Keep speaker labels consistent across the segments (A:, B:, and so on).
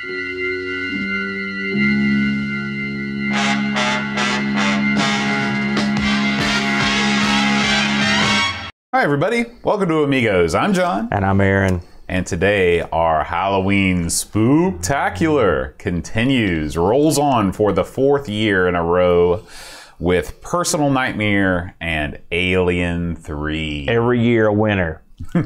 A: Hi everybody, welcome to Amigos. I'm John.
B: And I'm Aaron.
A: And today our Halloween Spooktacular continues, rolls on for the 4th year in a row with Personal Nightmare and Alien 3.
B: Every year a winner.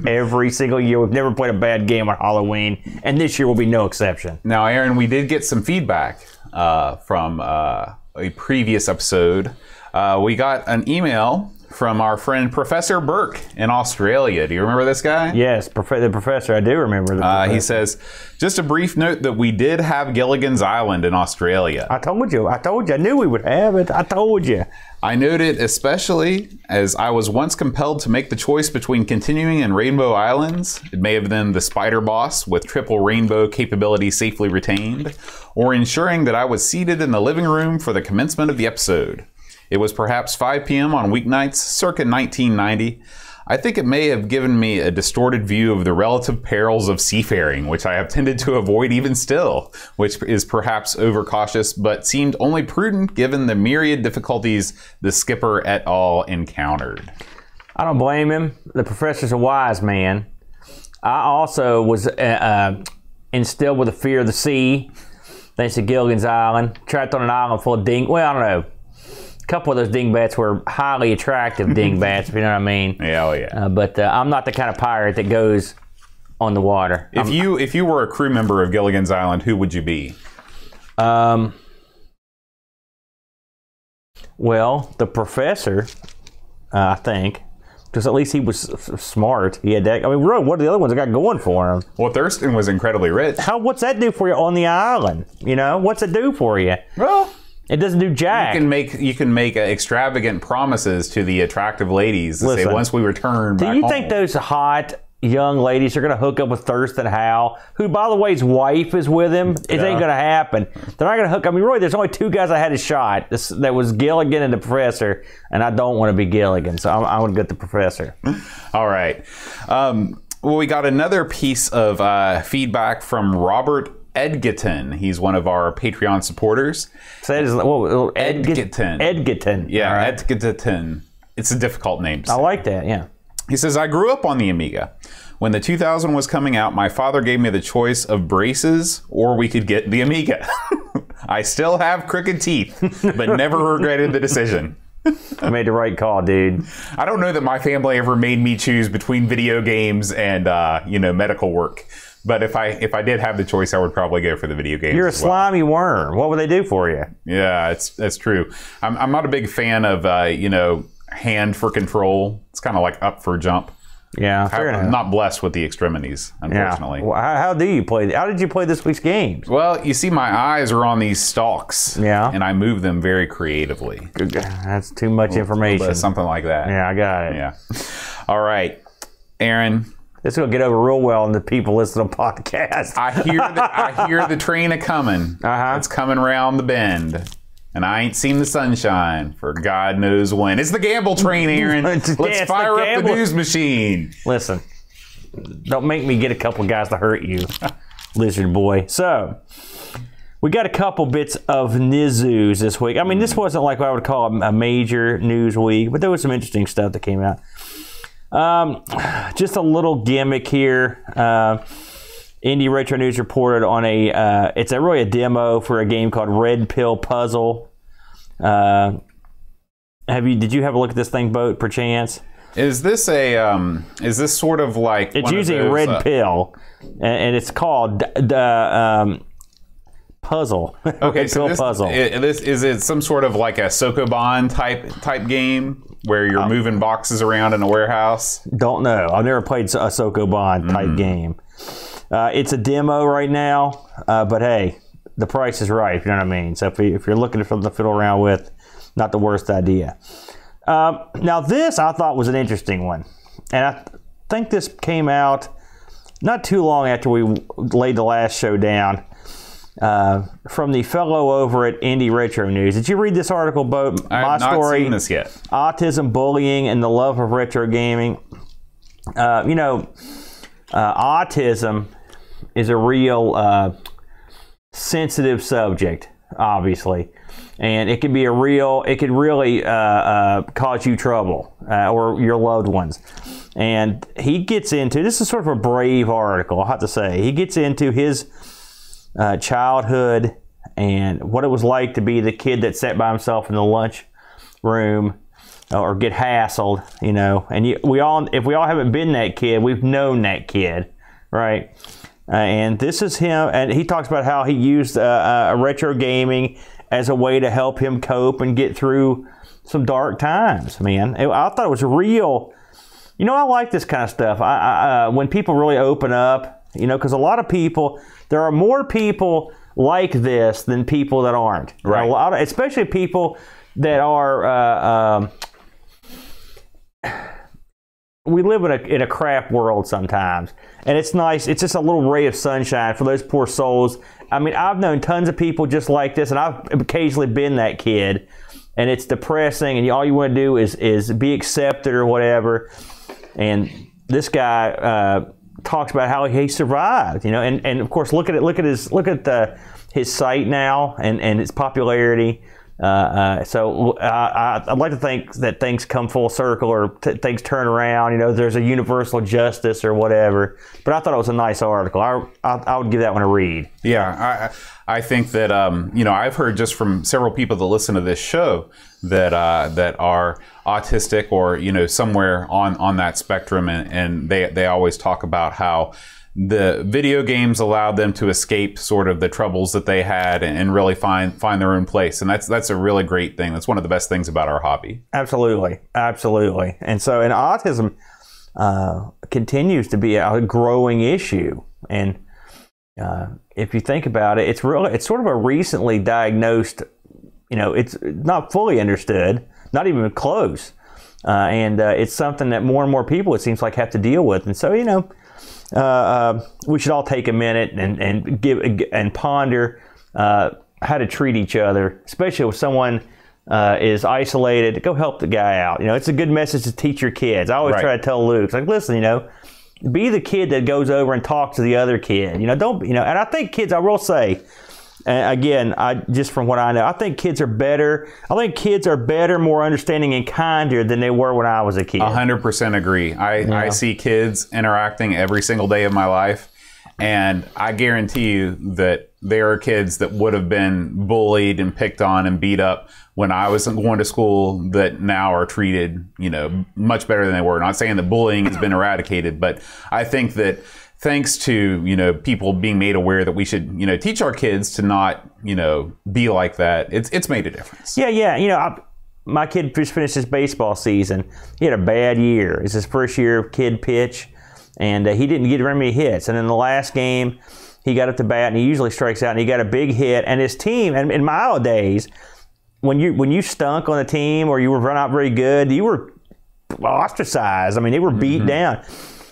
B: Every single year. We've never played a bad game on Halloween, and this year will be no exception.
A: Now Aaron, we did get some feedback from a previous episode. We got an email from our friend Professor Burke in Australia. Do you remember this guy?
B: Yes, the professor. I do remember the professor.
A: He says, just a brief note that we did have Gilligan's Island in Australia.
B: I told you. I knew we would have it. I told you.
A: I note it especially as I was once compelled to make the choice between continuing in Rainbow Islands, it may have been the Spider Boss with triple rainbow capability safely retained, or ensuring that I was seated in the living room for the commencement of the episode. It was perhaps 5 p.m. on weeknights, circa 1990. I think it may have given me a distorted view of the relative perils of seafaring, which I have tended to avoid even still, which is perhaps overcautious, but seemed only prudent given the myriad difficulties the skipper et al. Encountered.
B: I don't blame him. The professor's a wise man. I also was instilled with a fear of the sea, thanks to Gilligan's Island. Trapped on an island full of well, I don't know. A couple of those dingbats were highly attractive dingbats, if you know what I mean.
A: Yeah, oh yeah.
B: But I'm not the kind of pirate that goes on the water.
A: If you were a crew member of Gilligan's Island, who would you be?
B: Well, the professor, I think, because at least he was smart. He had that. I mean, really, what are the other ones that got going for him?
A: Well, Thurston was incredibly rich.
B: What's that do for you on the island? You know, what's it do for you?
A: Well,
B: it doesn't do jack.
A: You can make extravagant promises to the attractive ladies to say once we return back
B: do you
A: home.
B: think those hot young ladies are going to hook up with Thurston Howell, who, by the way, his wife is with him? It ain't going to happen. They're not going to hook. I mean, really, there's only 2 guys I had a shot. That was Gilligan and the professor, and I don't want to be Gilligan, so I want to get the professor.
A: All right. Well, we got another piece of feedback from Robert Edgerton. He's one of our Patreon supporters.
B: Edgerton. Edgerton.
A: Yeah,
B: right.
A: Edgerton. It's a difficult name.
B: I like that, yeah.
A: He says, I grew up on the Amiga. When the 2000 was coming out, my father gave me the choice of braces or we could get the Amiga. I still have crooked teeth, but never regretted the decision.
B: I made the right call, dude.
A: I don't know that my family ever made me choose between video games and medical work. But if I did have the choice, I would probably go for the video games.
B: You're a slimy worm. What would they do for you?
A: Yeah, that's true. I'm not a big fan of hand for control. It's kind of like up for jump.
B: Yeah, fair enough.
A: I'm not blessed with the extremities, unfortunately.
B: Yeah. Well, how do you play? How did you play this week's games?
A: Well, you see, my eyes are on these stalks.
B: Yeah.
A: And I move them very creatively.
B: That's too much information.
A: Something like that.
B: Yeah, I got it.
A: Yeah. All right, Aaron.
B: This will get over real well on the people listening to podcasts.
A: I hear the train a coming. It's coming around the bend. And I ain't seen the sunshine for God knows when. It's the gamble train, Aaron. Let's fire up the news machine.
B: Listen, don't make me get a couple of guys to hurt you, lizard boy. So, we got a couple bits of news this week. I mean, this wasn't like what I would call a major news week, but there was some interesting stuff that came out. Just a little gimmick here. Indie Retro News reported on it's really a demo for a game called Red Pill Puzzle. Did you have a look at this thing, Boat, perchance?
A: Is this sort of like
B: it's using a red pill, and it's called the puzzle.
A: Okay, so puzzle. Is it some sort of like a Sokoban type game where you're moving boxes around in a warehouse? Don't know.
B: I've never played a Sokoban type game. It's a demo right now, but hey, the price is right, if you know what I mean. So if you're looking for something to fiddle around with, not the worst idea. Now this I thought was an interesting one, and I think this came out not too long after we laid the last show down. From the fellow over at Indie Retro News. Did you read this article, Bo?
A: I have not seen this yet.
B: Autism, bullying, and the love of retro gaming. Autism is a real sensitive subject, obviously, and it can be it could really cause you trouble or your loved ones. And he gets into, this is sort of a brave article, I have to say. He gets into his childhood and what it was like to be the kid that sat by himself in the lunch room or get hassled, you know. And if we all haven't been that kid, we've known that kid, right? And this is him, and he talks about how he used retro gaming as a way to help him cope and get through some dark times, man. I thought it was real. You know, I like this kind of stuff. When people really open up, you know, because a lot of people, there are more people like this than people that aren't.
A: Right.
B: Especially people that are. We live in a crap world sometimes, and it's nice. It's just a little ray of sunshine for those poor souls. I mean, I've known tons of people just like this, and I've occasionally been that kid, and it's depressing, and all you want to do is be accepted or whatever. And this guy talks about how he survived, you know, and of course look at his site now and its popularity. So I'd like to think that things come full circle or things turn around. You know, there's a universal justice or whatever. But I thought it was a nice article. I would give that one a read.
A: Yeah, I think that you know, I've heard just from several people that listen to this show that that are autistic or, you know, somewhere on that spectrum, and they always talk about how the video games allowed them to escape sort of the troubles that they had and really find their own place. And that's a really great thing. That's one of the best things about our hobby. Absolutely.
B: Absolutely. And so, and autism continues to be a growing issue. And if you think about it, it's sort of a recently diagnosed, you know, it's not fully understood, not even close. And it's something that more and more people, it seems like, have to deal with. And so, you know, we should all take a minute and ponder how to treat each other, especially if someone is isolated. Go help the guy out. You know, it's a good message to teach your kids. I always try to tell Luke, it's like, listen, you know, be the kid that goes over and talks to the other kid. You know, don't, you know, and I think kids, I will say, again, just from what I know, I think kids are better. I think kids are better, more understanding and kinder than they were when I was a kid.
A: 100% agree. I see kids interacting every single day of my life, and I guarantee you that there are kids that would have been bullied and picked on and beat up when I was going to school that now are treated, you know, much better than they were. Not saying that bullying has been eradicated, but I think that thanks to, you know, people being made aware that we should, you know, teach our kids to not, you know, be like that, it's made a difference.
B: Yeah. You know, my kid just finished his baseball season. He had a bad year. It's his first year of kid pitch, and he didn't get very many hits. And in the last game, he got up to bat, and he usually strikes out, and he got a big hit. And his team, and in my old days, when you stunk on a team or you were not very good, you were ostracized. I mean, they were beat down.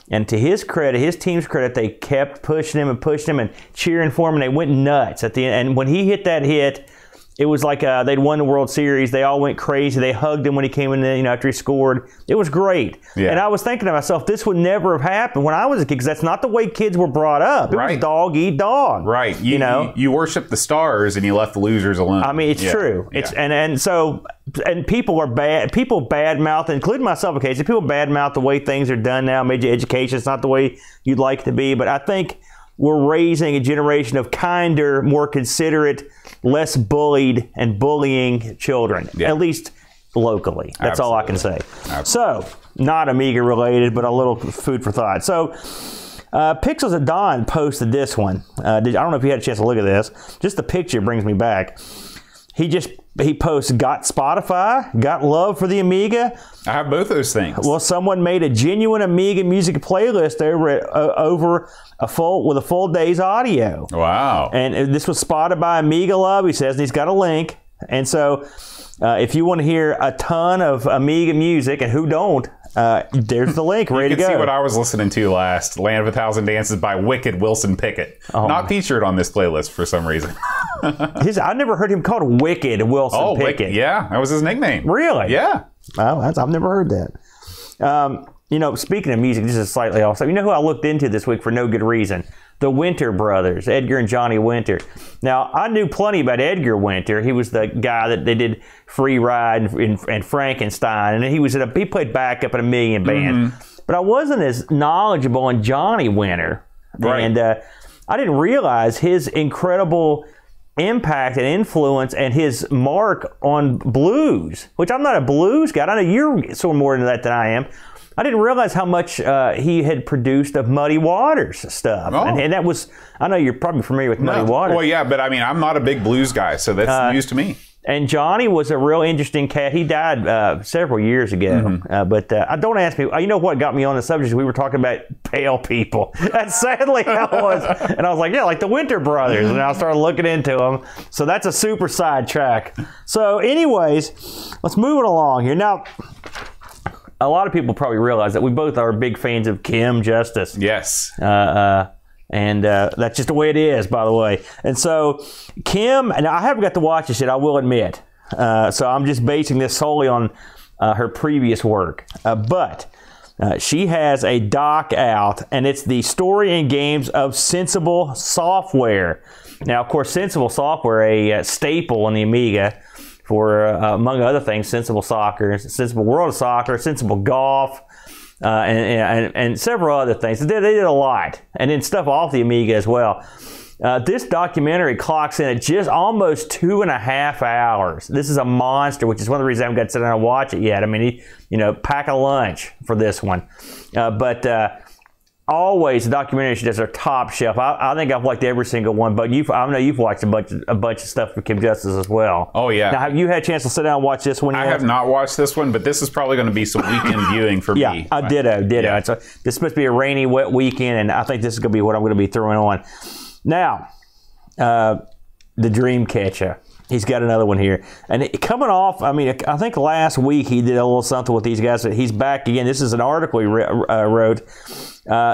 B: And to his credit, his team's credit, they kept pushing him and cheering for him, and they went nuts at the end. And when he hit that hit, it was like they'd won the World Series. They all went crazy. They hugged him when he came in, you know, after he scored. It was great. Yeah. And I was thinking to myself, this would never have happened when I was a kid, because that's not the way kids were brought up. It was dog eat dog.
A: Right. You know, you worship the stars and you left the losers alone.
B: I mean, it's true. It's and so people are bad. People badmouth, including myself occasionally. People badmouth the way things are done now. Major education is not the way you'd like it to be. But I think we're raising a generation of kinder, more considerate, less bullied and bullying children, at least locally. That's all I can say. So, not Amiga related, but a little food for thought. So, Pixels at Dawn posted this one. I don't know if you had a chance to look at this. Just the picture brings me back. He posts, got Spotify, got love for the Amiga.
A: I have both those things.
B: Well, someone made a genuine Amiga music playlist over with a full day's audio.
A: Wow.
B: And this was spotted by Amiga Love, he says, and he's got a link. And so if you want to hear a ton of Amiga music, and who don't, there's the link, ready to go.
A: You can see what I was listening to last, Land of a Thousand Dances by Wicked Wilson Pickett. Not featured on this playlist for some reason.
B: I never heard him called Wicked Wilson Pickett.
A: Yeah, that was his nickname.
B: Really?
A: Yeah.
B: Well, I've never heard that. You know, speaking of music, this is slightly off. So you know who I looked into this week for no good reason? The Winter brothers, Edgar and Johnny Winter. Now, I knew plenty about Edgar Winter. He was the guy that they did Free Ride and Frankenstein, and he played backup in a million bands. But I wasn't as knowledgeable on Johnny Winter.
A: Right.
B: And I didn't realize his incredible impact and influence and his mark on blues, which I'm not a blues guy. I know you're so more into that than I am. I didn't realize how much he had produced of Muddy Waters stuff.
A: Oh.
B: And that was, I know you're probably familiar with Muddy Waters.
A: Well, yeah, but I mean, I'm not a big blues guy, so that's news to me.
B: And Johnny was a real interesting cat. He died several years ago. But don't ask me. You know what got me on the subject? We were talking about pale people. That's sadly how it was. And I was like, yeah, like the Winter Brothers. And I started looking into them. So that's a super sidetrack. So anyways, let's move it along here. Now, a lot of people probably realize that we both are big fans of Kim Justice.
A: Yes.
B: And that's just the way it is, by the way. And so Kim, and I haven't got to watch this yet, I will admit. So I'm just basing this solely on her previous work. But she has a doc out, and it's the story and games of Sensible Software. Now, of course, Sensible Software, a staple in the Amiga for, among other things, Sensible Soccer, Sensible World of Soccer, Sensible Golf, and several other things. They did a lot, and then stuff off the Amiga as well. This documentary clocks in at just almost 2.5 hours. This is a monster, which is one of the reasons I haven't got to sit down and watch it yet. I mean, pack a lunch for this one. But always, the documentary does are top shelf. I think I've liked every single one, but I know you've watched a bunch of stuff with Kim Justice as well.
A: Oh, yeah.
B: Now, have you had a chance to sit down and watch this one yet?
A: I have not watched this one, but this is probably going to be some weekend viewing for me.
B: Yeah, ditto. Yeah. So this is supposed to be a rainy, wet weekend, and I think this is going to be what I'm going to be throwing on. Now, the Dreamcatcher. He's got another one here. And coming off, I mean, I think last week he did a little something with these guys. He's back again. This is an article he wrote.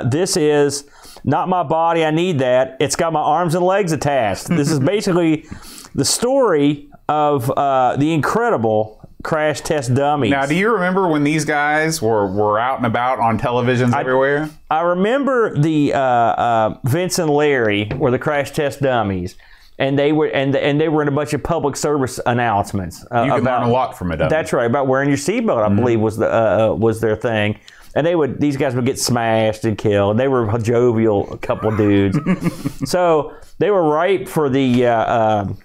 B: This is Not My Body, I Need That. It's got my arms and legs attached. This is basically the story of the incredible Crash Test Dummies.
A: Now, do you remember when these guys were out and about on televisions everywhere?
B: I remember the Vince and Larry were the Crash Test Dummies. And they were in a bunch of public service announcements.
A: You can learn a lot from it.
B: That's right, about wearing your seatbelt, I believe, was their thing. And these guys would get smashed and killed. They were a jovial couple dudes. So they were ripe for the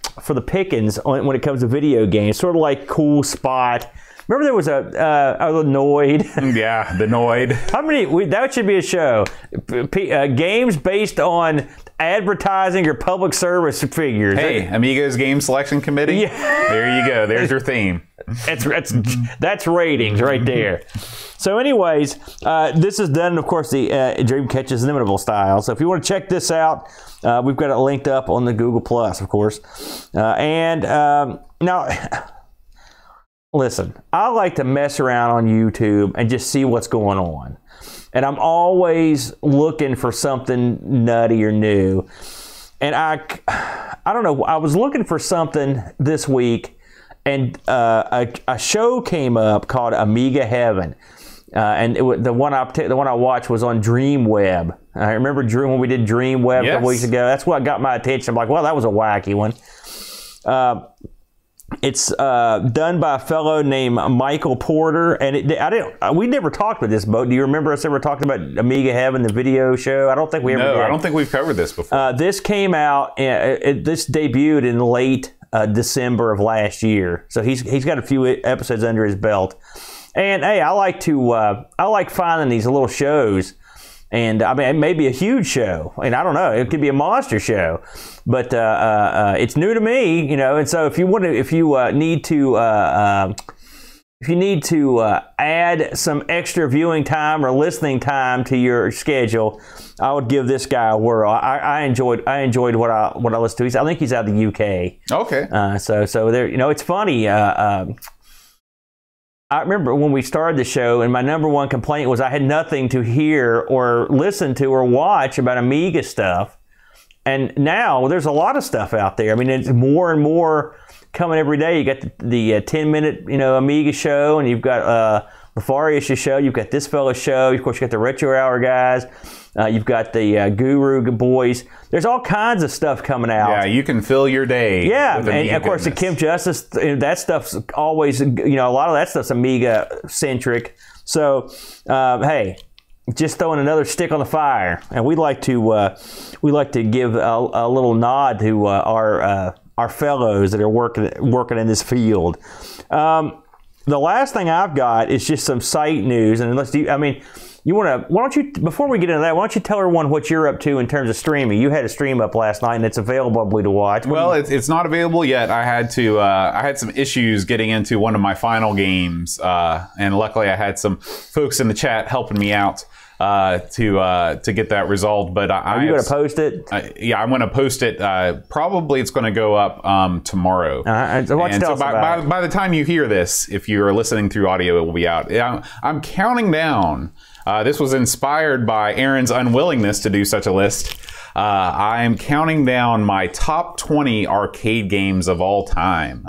B: pickings when it comes to video games. Sort of like Cool Spot. Remember there was a Noid?
A: Yeah, the Noid.
B: How many? That should be a show. Games based on advertising or public service figures.
A: Hey, Amigos Game Selection Committee. Yeah. There you go. There's your theme.
B: That's ratings right there. So anyways, this is done, of course, the Dreamcatcher's inimitable style. So if you want to check this out, we've got it linked up on the Google Plus, of course. Now, listen, I like to mess around on YouTube and just see what's going on. And I'm always looking for something nutty or new. And I don't know, I was looking for something this week, and a show came up called Amiga Heaven. And the one I watched was on Dreamweb. I remember when we did Dreamweb a couple weeks ago. That's what got my attention. I'm like, well, that was a wacky one. It's done by a fellow named Michael Porter, and we never talked about this, Bo. Do you remember us ever talking about Amiga Heaven, the video show? I don't think we ever did.
A: No, I don't think we've covered this before.
B: This came out. This debuted in late December of last year, so he's got a few episodes under his belt. And hey, I like finding these little shows. And I mean, it may be a huge show, and I don't know. It could be a monster show, but it's new to me, And so, if you need to add some extra viewing time or listening time to your schedule, I would give this guy a whirl. I enjoyed what I listened to. I think he's out of the UK.
A: Okay.
B: So there, it's funny. I remember when we started the show, and my number one complaint was I had nothing to hear or listen to or watch about Amiga stuff. And now there's a lot of stuff out there. I mean, it's more and more coming every day. You got the 10-minute Amiga show, and you've got the Far East show. You've got this fellow's show. Of course, you got the Retro Hour guys. You've got the Guru boys. There's all kinds of stuff coming out.
A: Yeah, you can fill your day.
B: Yeah,
A: with
B: and of course the Kim Justice, that stuff's always, a lot of that stuff's Amiga centric. So, hey, just throwing another stick on the fire, and we like to give a little nod to our fellows that are working in this field. The last thing I've got is just some site news, and why don't you, before we get into that, why don't you tell everyone what you're up to in terms of streaming? You had a stream up last night, and it's available to watch.
A: Well, it's not available yet. I had some issues getting into one of my final games, and luckily I had some folks in the chat helping me out to get that resolved. But
B: are you going to post it?
A: Yeah, I'm going to post it. Probably it's going to go up tomorrow.
B: So
A: by the time you hear this, if you're listening through audio, it will be out. I'm counting down. This was inspired by Aaron's unwillingness to do such a list. I'm counting down my top 20 arcade games of all time.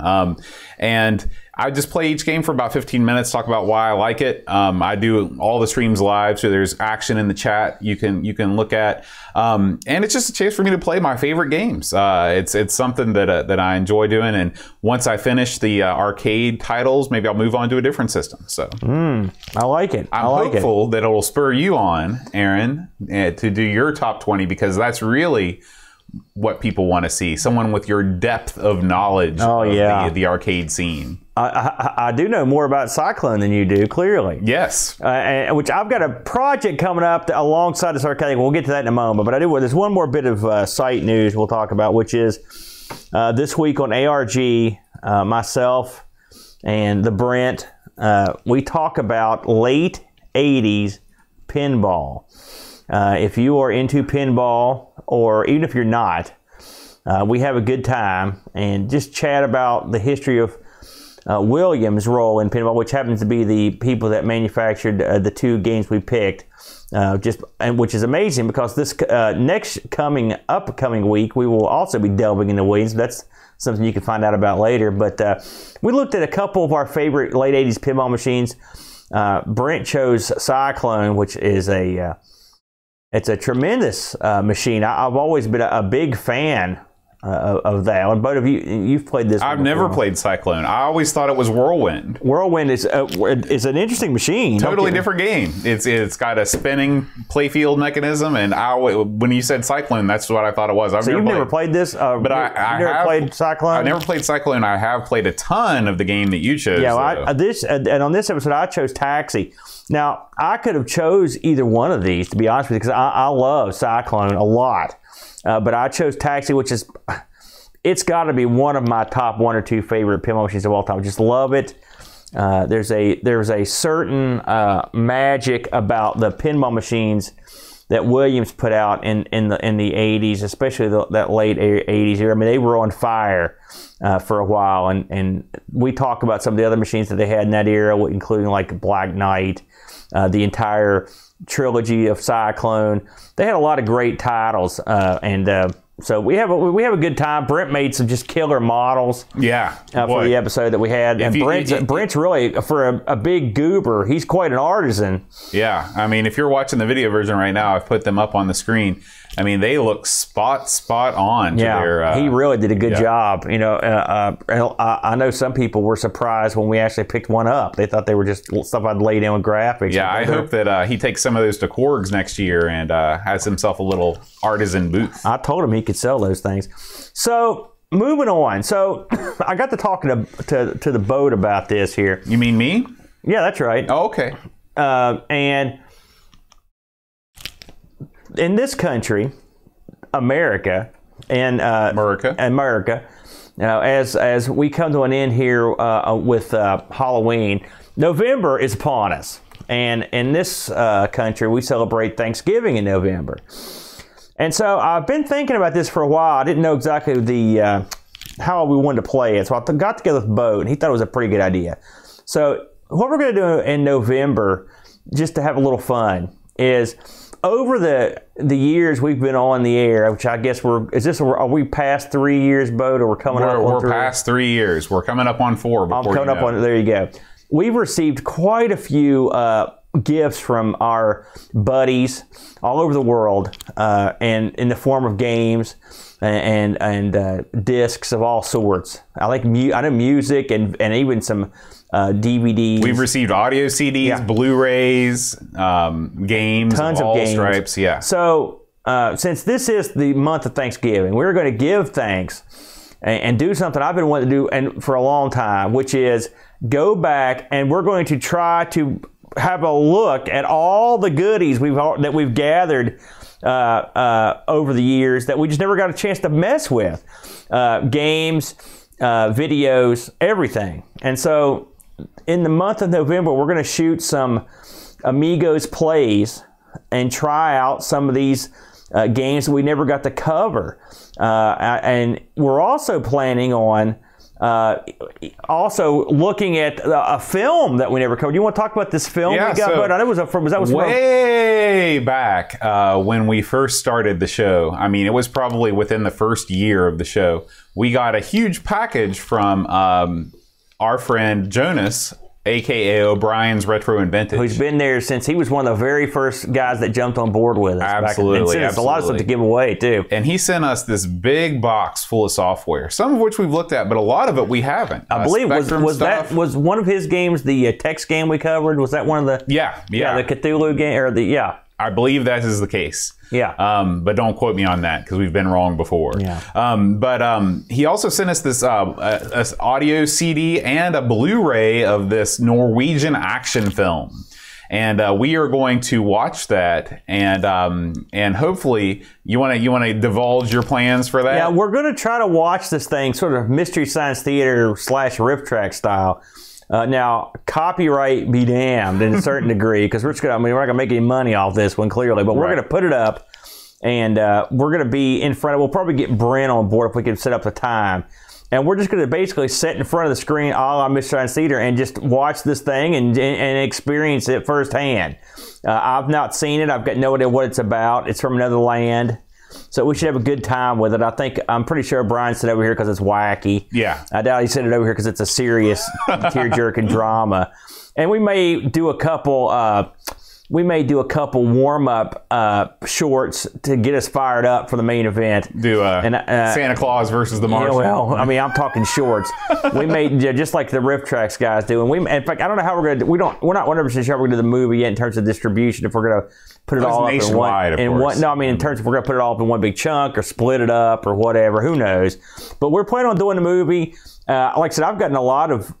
A: And I just play each game for about 15 minutes, talk about why I like it. I do all the streams live, so there's action in the chat you can look at. And it's just a chance for me to play my favorite games. It's something that I enjoy doing. And once I finish the arcade titles, maybe I'll move on to a different system. So
B: I like it.
A: I'm hopeful that it'll spur you on, Aaron, to do your top 20, because that's really what people want to see. Someone with your depth of knowledge of the arcade scene.
B: I do know more about Cyclone than you do, clearly.
A: Yes.
B: Which I've got a project coming up alongside this arcade. We'll get to that in a moment. But there's one more bit of site news we'll talk about, which is this week on ARG, myself and the Brent, we talk about late 80s pinball. If you are into pinball, or even if you're not, we have a good time and just chat about the history of Williams' role in pinball, which happens to be the people that manufactured the two games we picked, which is amazing because this upcoming week we will also be delving into Williams. That's something you can find out about later. But we looked at a couple of our favorite late 80s pinball machines. Brent chose Cyclone, which is it's a tremendous machine. I've always been a big fan of that. And both of you've played this.
A: I've never played Cyclone. I always thought it was Whirlwind.
B: Whirlwind is an interesting machine.
A: Totally different game. It's got a spinning playfield mechanism, and when you said Cyclone, that's what I thought it was.
B: You've never played this,
A: but I
B: never played Cyclone.
A: I never played Cyclone. I have played a ton of the game that you chose.
B: Yeah, and on this episode, I chose Taxi. Now, I could have chose either one of these, to be honest with you, because I love Cyclone a lot. But I chose Taxi, which it's got to be one of my top one or two favorite pinball machines of all time. I just love it. There's a certain magic about the pinball machines that Williams put out in the 80s, especially that late 80s era. I mean, they were on fire for a while, and we talk about some of the other machines that they had in that era, including like Black Knight, the entire trilogy of Cyclone. They had a lot of great titles, so we have a good time. Brent made some just killer models.
A: Yeah,
B: for the episode that we had. And Brent's really, for a big goober, he's quite an artisan.
A: Yeah, I mean, if you're watching the video version right now, I've put them up on the screen. I mean, they look spot on.
B: Yeah, he really did a good job. You know, I know some people were surprised when we actually picked one up. They thought they were just stuff I'd laid in with graphics.
A: Yeah, I hope that he takes some of those to Korgs next year and has himself a little artisan booth.
B: I told him he could sell those things. So moving on. So I got to talking to the boat about this here.
A: You mean me?
B: Yeah, that's right.
A: Oh, okay.
B: And in this country, America, as we come to an end here with Halloween, November is upon us, and in this country, we celebrate Thanksgiving in November. And so I've been thinking about this for a while. I didn't know exactly how we wanted to play it, so I got together with Bo, and he thought it was a pretty good idea. So what we're going to do in November, just to have a little fun, is over the years we've been on the air, which I guess are we past 3 years, Bo, or we're coming up on 3?
A: We're past 3 years. We're coming up on 4.
B: I'm coming up on, there you go. we've received quite a few gifts from our buddies all over the world, and in the form of games and discs of all sorts. I know music and even some DVDs.
A: We've received audio CDs, Blu-rays, games,
B: tons of
A: all
B: games.
A: stripes. Yeah.
B: So since this is the month of Thanksgiving, we're going to give thanks and do something I've been wanting to do and for a long time, which is go back and we're going to try to have a look at all the goodies that we've gathered over the years that we just never got a chance to mess with. Games, videos, everything. And so in the month of November, we're going to shoot some Amigos plays and try out some of these games that we never got to cover. And we're also planning on also looking at a film that we never covered. You want to talk about this film we got?
A: So
B: I know it was
A: way back when we first started the show. I mean, it was probably within the first year of the show. We got a huge package from our friend Jonas, a.k.a. O'Brien's Retro and Vintage.
B: Who's been there since he was one of the very first guys that jumped on board with us.
A: Absolutely.
B: And sent us a lot of stuff to give away, too.
A: And he sent us this big box full of software, some of which we've looked at, but a lot of it we haven't.
B: I believe was one of his games the text game we covered? Was that one of the...
A: Yeah.
B: the Cthulhu game, or
A: I believe that is the case.
B: Yeah.
A: But don't quote me on that because we've been wrong before.
B: Yeah.
A: But he also sent us this audio CD and a Blu-ray of this Norwegian action film. And we are going to watch that, and hopefully you want to divulge your plans for that.
B: Yeah, we're going to try to watch this thing sort of Mystery Science Theater / Riff Track style. Now, copyright be damned in a certain degree, because we're not going to make any money off this one, clearly, but we're going to put it up, and we're going to be in front of, we'll probably get Brent on board if we can set up the time, and we're just going to basically sit in front of the screen a la Mystery Science Theater and just watch this thing and experience it firsthand. I've not seen it. I've got no idea what it's about. It's from another land. So we should have a good time with it. I'm pretty sure Brian sent it over here because it's wacky.
A: Yeah.
B: I doubt he sent it over here because it's a serious tear-jerking drama. And we may do a couple warm-up shorts to get us fired up for the main event.
A: Do Santa Claus versus the Martian.
B: Yeah, well, I mean, I'm talking shorts. We may just like the Riff Tracks guys do. And in fact, I don't know how we're going to. We're not 100% sure we're going to do the movie yet in terms of distribution. If we're going to put it all up in one. No, I mean in terms of if we're going to put it all up in one big chunk or split it up or whatever. Who knows? But we're planning on doing the movie. Like I said, I've gotten a lot of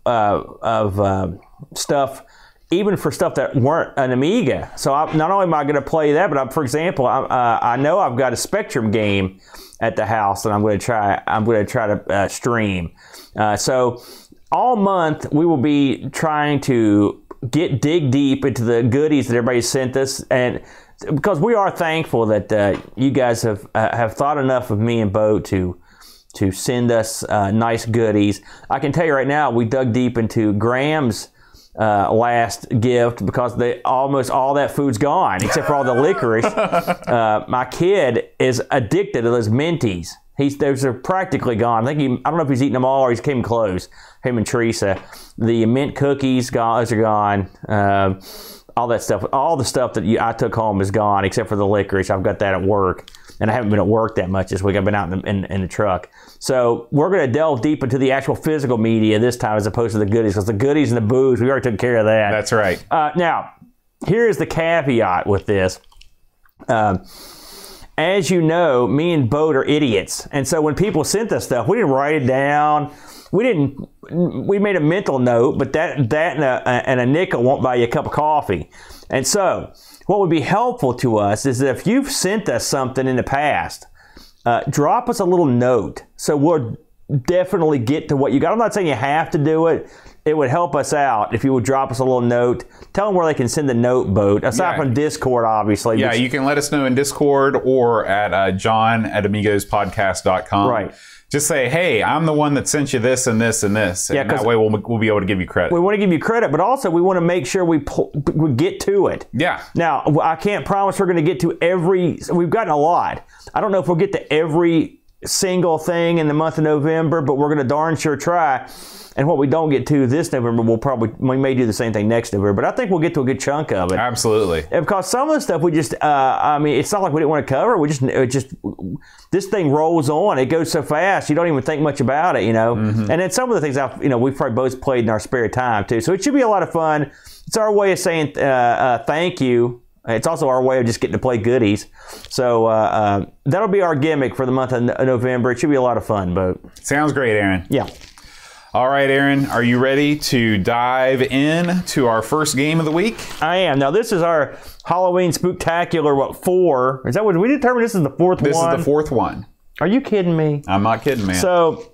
B: stuff. Even for stuff that weren't an Amiga. So not only am I going to play that, but for example, I know I've got a Spectrum game at the house that I'm going to try to stream. So all month we will be trying to dig deep into the goodies that everybody sent us, and because we are thankful that you guys have thought enough of me and Bo to send us nice goodies. I can tell you right now, we dug deep into Graham's last gift because almost all that food's gone except for all the licorice. My kid is addicted to those Minties. Those are practically gone. I don't know if he's eaten them all or he's came close. Him and Teresa. The mint cookies, those are gone. All that stuff, all the stuff that I took home is gone except for the licorice. I've got that at work. And I haven't been at work that much this week. I've been out in the truck. So we're going to delve deep into the actual physical media this time as opposed to the goodies. Because the goodies and the booze, we already took care of that.
A: That's right.
B: Now, here's the caveat with this. As you know, me and Bo are idiots. And so when people sent us stuff, we didn't write it down. We made a mental note, but that and a nickel won't buy you a cup of coffee. And so what would be helpful to us is that if you've sent us something in the past, drop us a little note so we'll definitely get to what you got. I'm not saying you have to do it. It would help us out if you would drop us a little note. Tell them where they can send the note, Boat. Aside from Discord, obviously.
A: Yeah, you can let us know in Discord or at john@amigospodcast.com.
B: Right.
A: Just say, hey, I'm the one that sent you this and this and this. And that way we'll be able to give you credit.
B: We want to give you credit, but also we want to make sure we get to it.
A: Yeah.
B: Now, I can't promise we're going to get to every... We've gotten a lot. I don't know if we'll get to every single thing in the month of November, but we're going to darn sure try. And what we don't get to this November, we may do the same thing next November, but I think we'll get to a good chunk of it.
A: Absolutely.
B: And because some of the stuff we just, I mean, it's not like we didn't want to cover. This thing rolls on. It goes so fast, you don't even think much about it, you know. And then some of the things we've probably both played in our spare time too. So it should be a lot of fun. It's our way of saying thank you. It's also our way of just getting to play goodies. So that'll be our gimmick for the month of November. It should be a lot of fun, Boat.
A: Sounds great, Aaron.
B: Yeah.
A: All right, Aaron, are you ready to dive in to our first game of the week?
B: I am. Now, this is our Halloween Spooktacular, 4? Is that what we determined? This is the fourth one?
A: This is the fourth one.
B: Are you kidding me?
A: I'm not kidding, man.
B: So,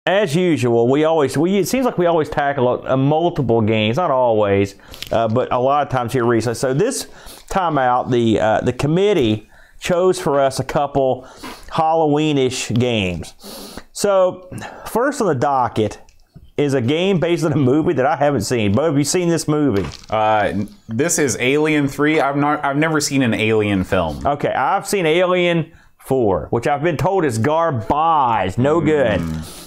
B: as usual, it seems like we always tackle multiple games. Not always, but a lot of times here recently. So this time out, the committee chose for us a couple Halloween-ish games. So, first on the docket is a game based on a movie that I haven't seen. Bo, have you seen this movie?
A: This is Alien 3. I've never seen an Alien film.
B: Okay, I've seen Alien 4, which I've been told is garbage, no good.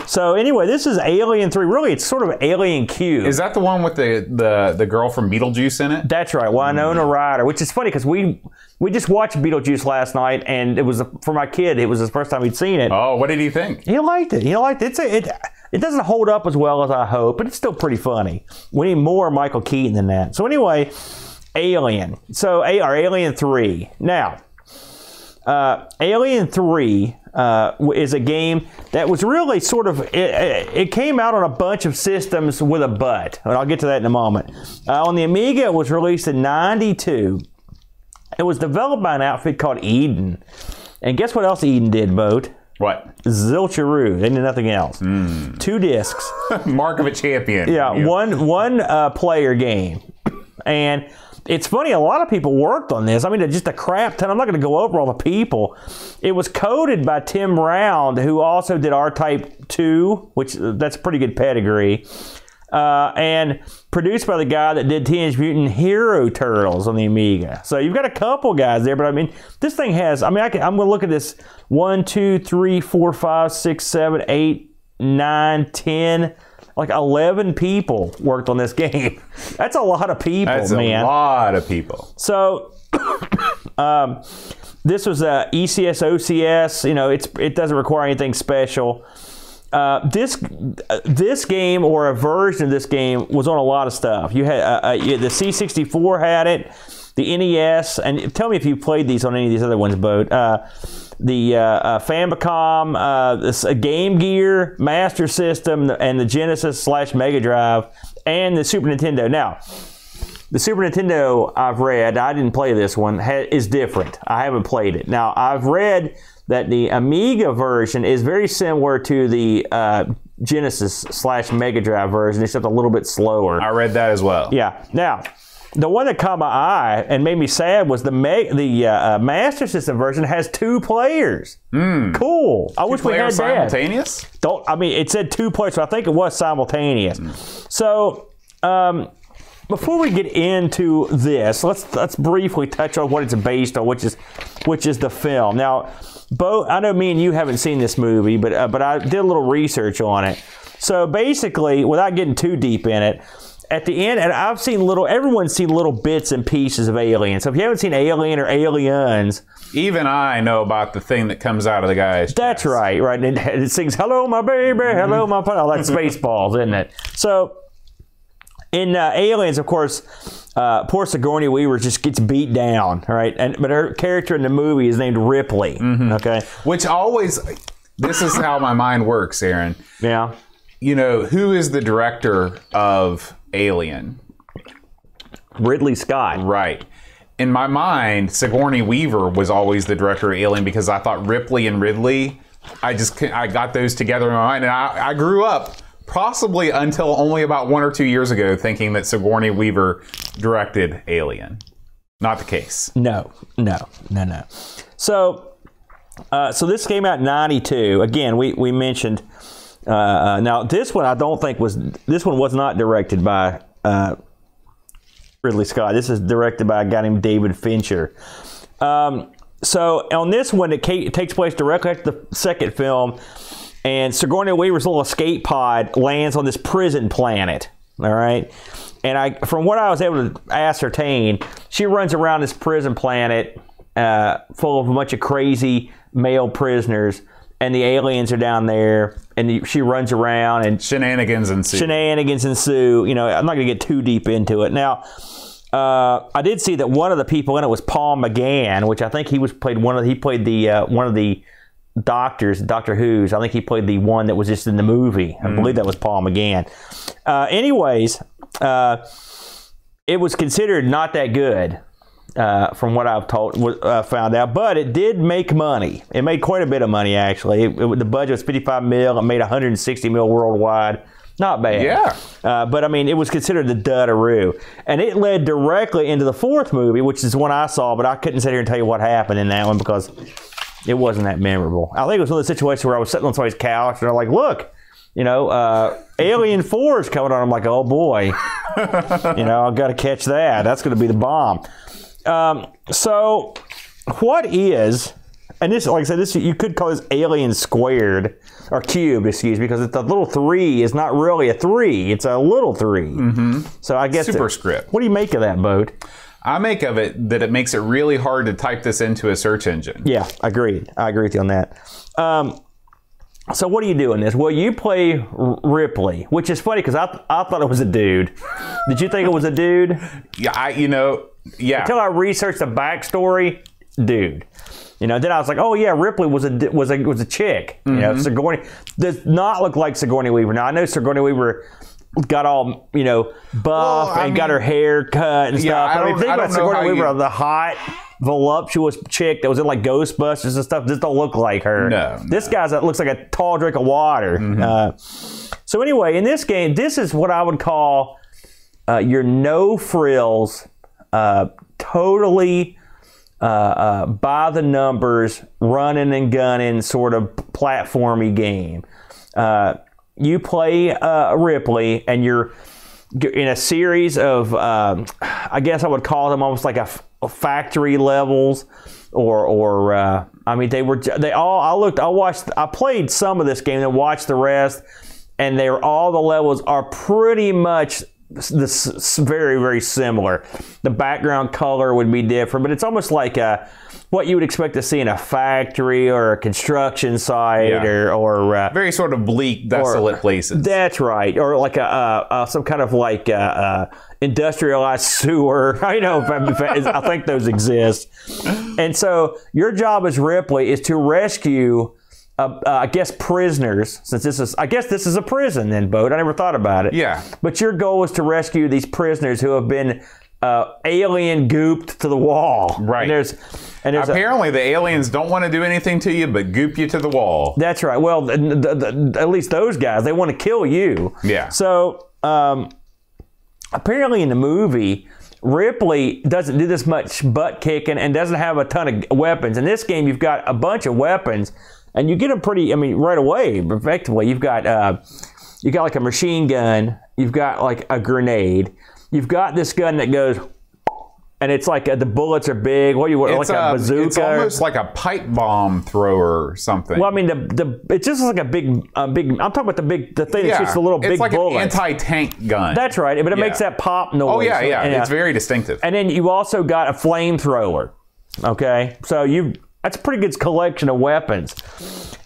B: So anyway, this is Alien 3. Really, it's sort of Alien Q.
A: Is that the one with the girl from Beetlejuice in it?
B: That's right, Winona Ryder, which is funny because we just watched Beetlejuice last night, and it was for my kid. It was his first time he'd seen it.
A: Oh, what did he think?
B: He liked it. It doesn't hold up as well as I hope, but it's still pretty funny. We need more Michael Keaton than that. So anyway, Alien. So Alien 3. Now, Alien 3 is a game that was really sort of, it came out on a bunch of systems with a butt, and I'll get to that in a moment. On the Amiga, it was released in '92. It was developed by an outfit called Eden. And guess what else Eden did, Boat?
A: What?
B: Zilcheroo. They did nothing else. 2 discs.
A: Mark of a champion.
B: Yeah, one player game. And it's funny, a lot of people worked on this. I mean, just a crap ton. I'm not going to go over all the people. It was coded by Tim Round, who also did R-Type 2, which that's a pretty good pedigree. And produced by the guy that did Teenage Mutant Hero Turtles on the Amiga. So you've got a couple guys there, but I mean, this thing has, I'm going to look at this 1, 2, 3, 4, 5, 6, 7, 8, 9, 10, like 11 people worked on this game. That's a lot of people, man.
A: That's a lot of people. So,
B: this was a ECS, OCS, you know, it doesn't require anything special. This game, or a version of this game, was on a lot of stuff. You had the C64 had it, the NES, and tell me if you played these on any of these other ones, Boat. The Famicom, this Game Gear, Master System, and the Genesis / Mega Drive, and the Super Nintendo. Now, the Super Nintendo, I've read, I didn't play this one, is different. I haven't played it. Now, I've read that the Amiga version is very similar to the Genesis / Mega Drive version, except a little bit slower.
A: I read that as well.
B: Yeah. Now, the one that caught my eye and made me sad was the Master System version has 2 players. Cool. I wish we had that.
A: Simultaneous?
B: It said 2 players, so I think it was simultaneous. So, before we get into this, let's briefly touch on what it's based on, which is the film. Now, Bo, I know me and you haven't seen this movie, but I did a little research on it. So basically, without getting too deep in it, at the end, and everyone's seen little bits and pieces of Alien. So if you haven't seen Alien or Aliens,
A: even I know about the thing that comes out of the guy's chest.
B: That's right. And it sings, "Hello, my baby, hello, my pal." That's Spaceballs, isn't it? So in Aliens, of course, poor Sigourney Weaver just gets beat down, right? But her character in the movie is named Ripley. Okay,
A: which always, this is how my mind works, Aaron.
B: Yeah.
A: You know, who is the director of Alien?
B: Ridley Scott.
A: Right. In my mind, Sigourney Weaver was always the director of Alien because I thought Ripley and Ridley, I got those together in my mind, and I grew up possibly until only about 1 or 2 years ago thinking that Sigourney Weaver directed Alien. Not the case.
B: No. So this came out in '92. Again, we mentioned. Now this one was not directed by Ridley Scott. This is directed by a guy named David Fincher. So on this one, it takes place directly after the second film, and Sigourney Weaver's little escape pod lands on this prison planet. All right, and from what I was able to ascertain, she runs around this prison planet full of a bunch of crazy male prisoners, and the aliens are down there, and she runs around, and
A: shenanigans ensue. You know, I'm not going to get too deep into it now. I did see that one of the people in it was Paul McGann, which I think he played one of the doctors, Doctor Who's. I think he played the one that was just in the movie. I believe that was Paul McGann. Anyways, it was considered not that good, from what I've found out, but it did make money. It made quite a bit of money, actually. The budget was $55 million. It made $160 million worldwide. Not bad. Yeah.
B: But, I mean, it was considered the dud-a-roo. And it led directly into the fourth movie, which is the one I saw, but I couldn't sit here and tell you what happened in that one because it wasn't that memorable. I think it was one of the situations where I was sitting on somebody's couch, and they're like, look, you know, Alien 4 is coming on. I'm like, oh, boy. You know, I've got to catch that. That's going to be the bomb. So, what is... And this, like I said, you could call this Alien Squared, or Cubed, excuse me, because the little 3 is not really a 3. It's a little 3.
A: Mm-hmm.
B: So I guess...
A: Superscript.
B: What do you make of that, Boat?
A: I make of it that it makes it really hard to type this into a search engine.
B: Yeah, agreed. I agree with you on that. So what do you do in this? Well, you play Ripley, which is funny because I thought it was a dude. Did you think it was a dude?
A: Yeah, yeah.
B: Until I researched the backstory, dude. You know, then I was like, oh yeah, Ripley was a chick. You know, Sigourney does not look like Sigourney Weaver. Now I know Sigourney Weaver got all, you know, buff and got her hair cut and stuff. But I mean, think about Sigourney Weaver, the hot, voluptuous chick that was in like Ghostbusters and stuff. This don't look like her.
A: No.
B: This guy's looks like a tall drink of water. So anyway, in this game, this is what I would call your no frills, totally. By the numbers, running and gunning sort of platformy game. You play Ripley, and you're in a series of, I guess I would call them almost like a factory levels, or I mean I played some of this game and watched the rest, and all the levels are pretty much very, very similar. The background color would be different, but it's almost like what you would expect to see in a factory or a construction site, or very
A: sort of bleak, desolate places.
B: That's right, or like some kind of like industrialized sewer. I know, I think those exist. And so your job as Ripley is to rescue. I guess prisoners, since this is a prison then, Boat. I never thought about it.
A: Yeah.
B: But your goal is to rescue these prisoners who have been alien gooped to the wall.
A: Right.
B: And
A: apparently the aliens don't want to do anything to you but goop you to the wall.
B: That's right. Well, at least those guys, they want to kill you.
A: Yeah.
B: So apparently in the movie, Ripley doesn't do this much butt kicking and doesn't have a ton of weapons. In this game, you've got a bunch of weapons. And you get them right away, effectively. You've got like a machine gun. You've got like a grenade. You've got this gun that goes, and it's like the bullets are big. Like a bazooka.
A: It's almost like a pipe bomb thrower or something.
B: Well, I mean, it's just like a big. I'm talking about the thing that shoots the little big bullets.
A: It's like an anti-tank gun.
B: That's right, but it makes that pop noise.
A: Oh yeah. It's very distinctive.
B: And then you also got a flamethrower. Okay, so that's a pretty good collection of weapons.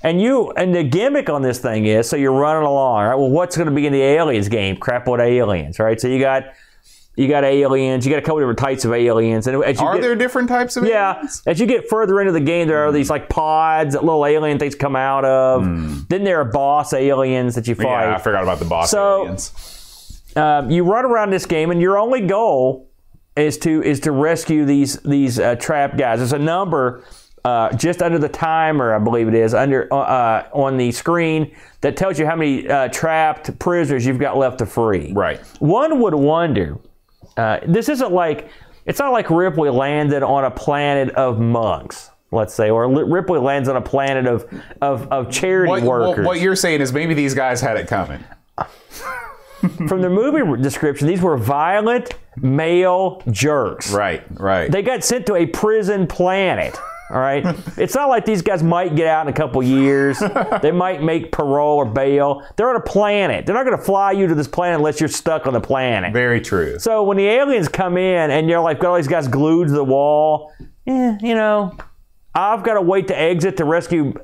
B: And the gimmick on this thing is, so you're running along, right? Well, what's going to be in the aliens game? Crap with aliens, right? So you got aliens, you got a couple different types of aliens. And
A: are there different types of aliens?
B: As you get further into the game, there are these like pods that little alien things come out of. Then there are boss aliens that you fight.
A: Yeah, I forgot about the boss aliens.
B: You run around this game, and your only goal is to rescue these trapped guys. There's a number just under the timer, I believe it is, on the screen that tells you how many trapped prisoners you've got left to free.
A: Right.
B: One would wonder, it's not like Ripley landed on a planet of monks, let's say, or Ripley lands on a planet of charity workers.
A: What you're saying is maybe these guys had it coming.
B: From the movie description, these were violent male jerks.
A: Right.
B: They got sent to a prison planet. All right, it's not like these guys might get out in a couple years. They might make parole or bail. They're on a planet. They're not going to fly you to this planet unless you're stuck on the planet.
A: Very true.
B: So when the aliens come in and you're like, got all these guys glued to the wall, you know, I've got to wait to exit to rescue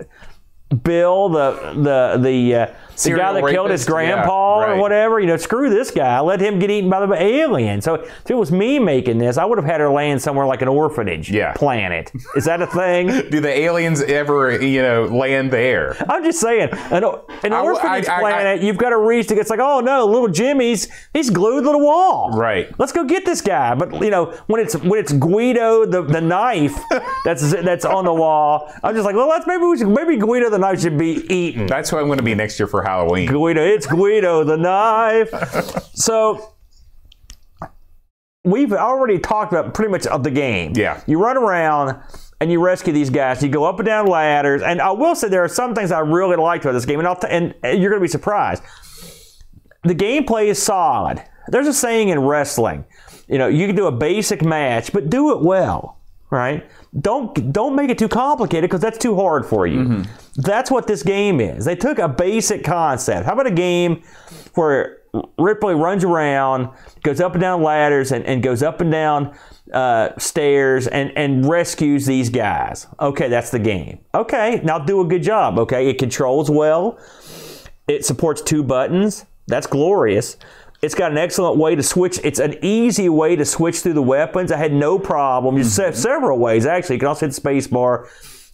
B: Bill, the guy that killed his grandpa or whatever. You know, screw this guy. Let him get eaten by the alien. So if it was me making this, I would have had her land somewhere like an orphanage planet. Is that a thing?
A: Do the aliens ever, you know, land there?
B: I'm just saying, an orphanage planet, you've got to reach to get, it's like, oh no, little Jimmy's, he's glued to the wall.
A: Right.
B: Let's go get this guy. But you know, when it's Guido the knife that's on the wall, I'm just like, well, maybe Guido the knife should be eaten.
A: That's who I'm going to be next year for Halloween.
B: It's Guido the knife. So we've already talked about pretty much of the game.
A: Yeah.
B: You run around and you rescue these guys. You go up and down ladders. And I will say there are some things I really liked about this game, and you're going to be surprised. The gameplay is solid. There's a saying in wrestling, you know, you can do a basic match, but do it well, right? Don't make it too complicated because that's too hard for you. Mm-hmm. That's what this game is. They took a basic concept. How about a game where Ripley runs around, goes up and down ladders, and goes up and down stairs and rescues these guys? Okay, that's the game. Okay, now do a good job. Okay, it controls well. It supports 2 buttons. That's glorious. It's got an excellent way to switch. It's an easy way to switch through the weapons. I had no problem. Several ways, actually. You can also hit the space bar.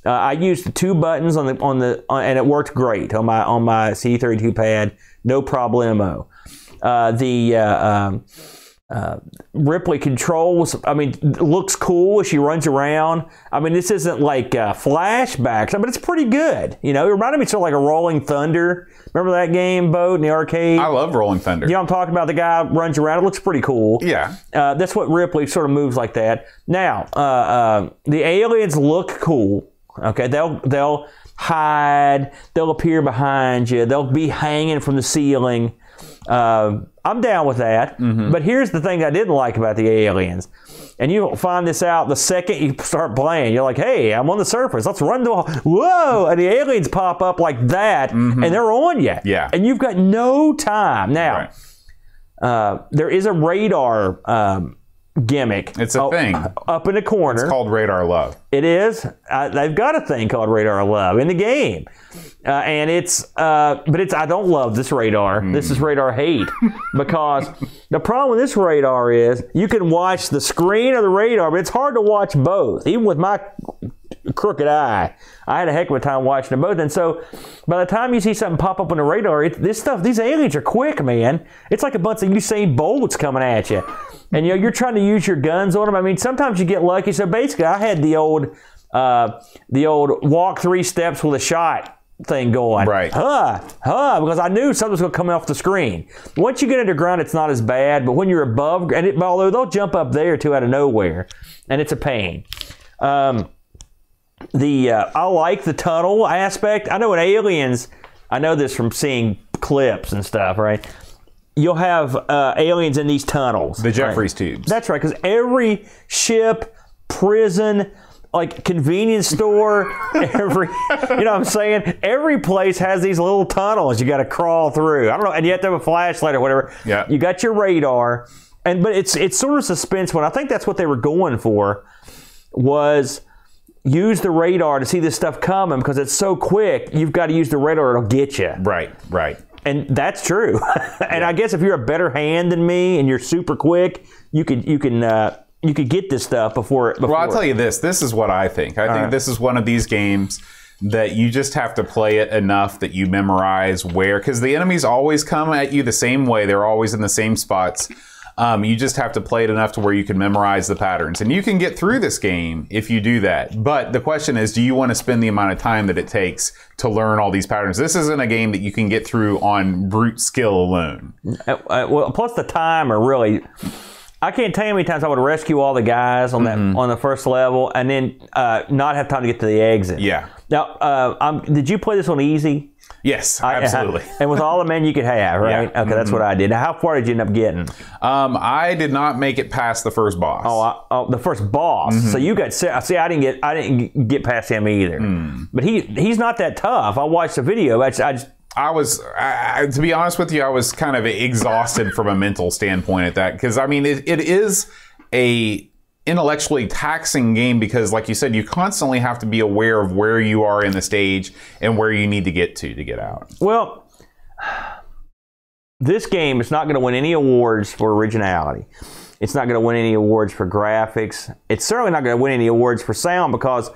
B: I used the 2 buttons and it worked great on my C32 pad. No problemo. Ripley controls, I mean, looks cool as she runs around. I mean, this isn't like flashbacks, but it's pretty good. You know, it reminded me sort of like a Rolling Thunder. Remember that game, Bo, in the arcade?
A: I love Rolling Thunder.
B: You know what I'm talking about? The guy runs around. It looks pretty cool.
A: Yeah.
B: That's what Ripley sort of moves like that. Now, the aliens look cool. Okay, they'll hide. They'll appear behind you. They'll be hanging from the ceiling. I'm down with that. Mm-hmm. But here's the thing I didn't like about the aliens. And you'll find this out the second you start playing. You're like, hey, I'm on the surface. Let's run to whoa! And the aliens pop up like that, mm-hmm. and they're on you.
A: Yeah.
B: And you've got no time. Now, there is a radar gimmick.
A: It's a thing.
B: Up in the corner.
A: It's called Radar Love.
B: It is. They've got a thing called Radar Love in the game. And I don't love this radar. This is radar hate. Because the problem with this radar is you can watch the screen of the radar, but it's hard to watch both. Even with my crooked eye, I had a heck of a time watching them both. And so by the time you see something pop up on the radar, these aliens are quick, man. It's like a bunch of Usain Bolts coming at you. And you're trying to use your guns on them. I mean, sometimes you get lucky. So basically, I had the old walk 3 steps with a shot thing going.
A: Right.
B: Because I knew something was going to come off the screen. Once you get underground, it's not as bad. But when you're above, although they'll jump up there too out of nowhere, and it's a pain. I like the tunnel aspect. I know in Aliens, I know this from seeing clips and stuff, right? You'll have aliens in these tunnels.
A: The Jeffries tubes.
B: That's right, because every ship, prison, like convenience store, you know what I'm saying? Every place has these little tunnels you got to crawl through. I don't know, and you have to have a flashlight or whatever.
A: Yeah.
B: You got your radar, but it's sort of suspense. When I think that's what they were going for, was use the radar to see this stuff coming, because it's so quick. You've got to use the radar; it'll get you.
A: Right.
B: And that's true. And I guess if you're a better hand than me and you're super quick, you could get this stuff before.
A: Well, I'll tell you this. This is what I think. I think this is one of these games that you just have to play it enough that you memorize where, because the enemies always come at you the same way. They're always in the same spots. You just have to play it enough to where you can memorize the patterns. And you can get through this game if you do that. But the question is, do you want to spend the amount of time that it takes to learn all these patterns? This isn't a game that you can get through on brute skill alone.
B: Well, plus the timer, really. I can't tell you how many times I would rescue all the guys on that on the first level and then not have time to get to the exit.
A: Yeah.
B: Now, did you play this on easy?
A: Yes, absolutely.
B: And with all the men you could have, right? Yeah. Okay, that's what I did. Now, how far did you end up getting?
A: I did not make it past the first boss.
B: The first boss. So you got. See, I didn't get past him either. But he's not that tough. I watched the video.
A: I was, to be honest with you, I was kind of exhausted from a mental standpoint at that, because I mean, it is a intellectually taxing game, because like you said, you constantly have to be aware of where you are in the stage and where you need to get out.
B: Well, this game is not going to win any awards for originality. It's not going to win any awards for graphics. It's certainly not going to win any awards for sound, because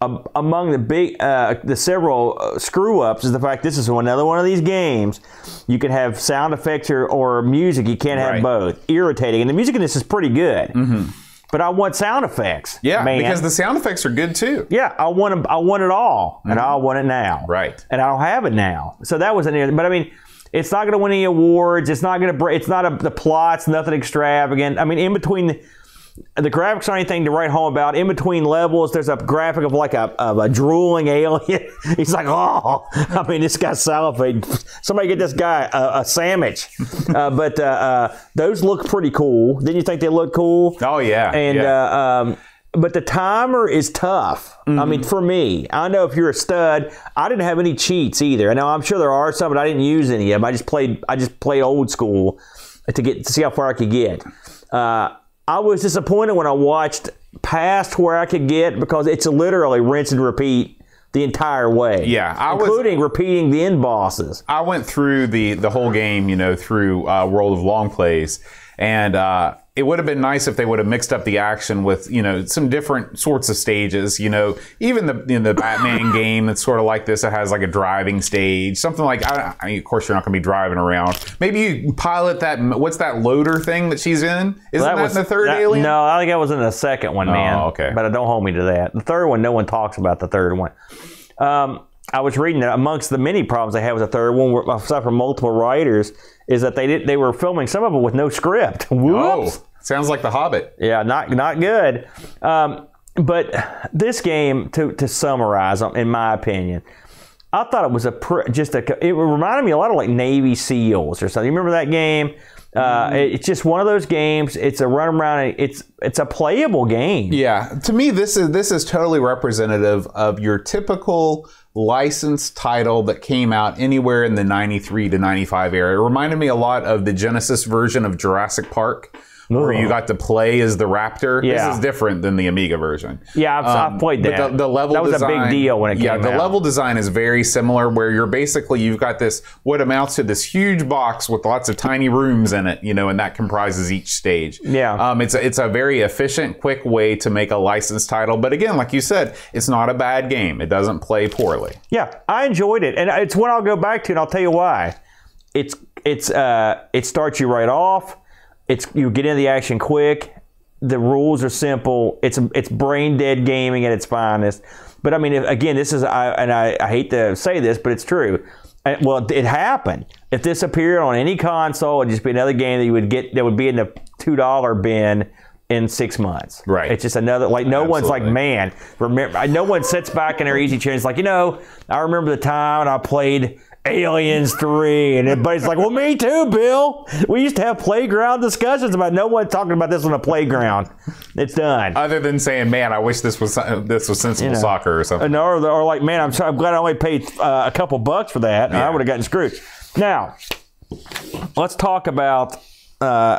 B: among the several screw-ups is the fact this is another one of these games. You can have sound effects or music. You can't have both. Irritating. And the music in this is pretty good. But I want sound effects.
A: Yeah, man. Because the sound effects are good too.
B: Yeah, I want it all, and I want it now.
A: Right.
B: And I don't have it now. So that was but I mean, it's not going to win any awards. It's not going to. It's not the plot's nothing extravagant. I mean, in between the graphics aren't anything to write home about. In between levels, there's a graphic of like a drooling alien. He's like, oh, I mean, this guy's salivating. Somebody get this guy a sandwich. But those look pretty cool. Didn't you think they looked cool?
A: Oh yeah.
B: And but the timer is tough. I mean, for me, I know if you're a stud, I didn't have any cheats either. Now I'm sure there are some, but I didn't use any of them. I just played old school to see how far I could get. I was disappointed when I watched past where I could get, because it's literally rinse and repeat the entire way.
A: Yeah,
B: including repeating the end bosses.
A: I went through the whole game, through World of Long Plays, and it would have been nice if they would have mixed up the action with, some different sorts of stages. Even the Batman game that's sort of like this. It has like a driving stage, something like. I mean, of course, you're not going to be driving around. Maybe you pilot that. What's that loader thing that she's in? Isn't that in the third Alien?
B: No, I think that was in the second one, man.
A: Oh, okay.
B: But don't hold me to that. The third one, no one talks about the third one. I was reading that amongst the many problems they had with the third one, aside from multiple writers, is that they were filming some of it with no script. Whoops.
A: Oh. Sounds like The Hobbit.
B: Yeah, not good. But this game, to summarize, in my opinion, I thought it was it reminded me a lot of like Navy SEALs or something. You remember that game? It's just one of those games. It's a run around. It's a playable game.
A: Yeah, to me, this is totally representative of your typical licensed title that came out anywhere in the 93 to 95 era. It reminded me a lot of the Genesis version of Jurassic Park, where you got to play as the raptor.
B: Yeah.
A: This is different than the Amiga version.
B: Yeah, I've played that.
A: But the level
B: that was
A: design,
B: a big deal when it came out.
A: Yeah, the level design is very similar, where you've got this, what amounts to this huge box with lots of tiny rooms in it, and that comprises each stage.
B: Yeah.
A: It's a very efficient, quick way to make a licensed title. But again, like you said, it's not a bad game. It doesn't play poorly.
B: Yeah, I enjoyed it. And it's one I'll go back to, and I'll tell you why. It starts you right off. You get into the action quick. The rules are simple. It's brain dead gaming at its finest. But I mean, again, this is I hate to say this, but it's true. Well, it happened. If this appeared on any console, it'd just be another game that you would get that would be in the $2 bin in 6 months.
A: Right.
B: It's just another, like, no one's like, man, remember, no one sits back in their easy chair and is like, I remember the time when I played Aliens 3, and everybody's like, well, me too, Bill. We used to have playground discussions about no one talking about this on a playground. It's done.
A: Other than saying, man, I wish this was sensible soccer or something.
B: Or like, man, I'm glad I only paid a couple bucks for that. Yeah. I would have gotten screwed. Now, let's talk about...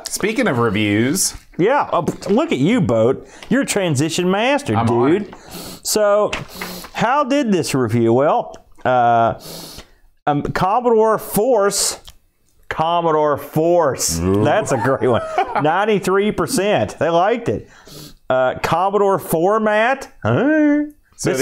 A: speaking of reviews...
B: Yeah, look at you, Boat. You're a transition master, dude. So, how did this review? Well, Commodore Force. Ooh. That's a great one. 93%. They liked it. Commodore Format.
A: So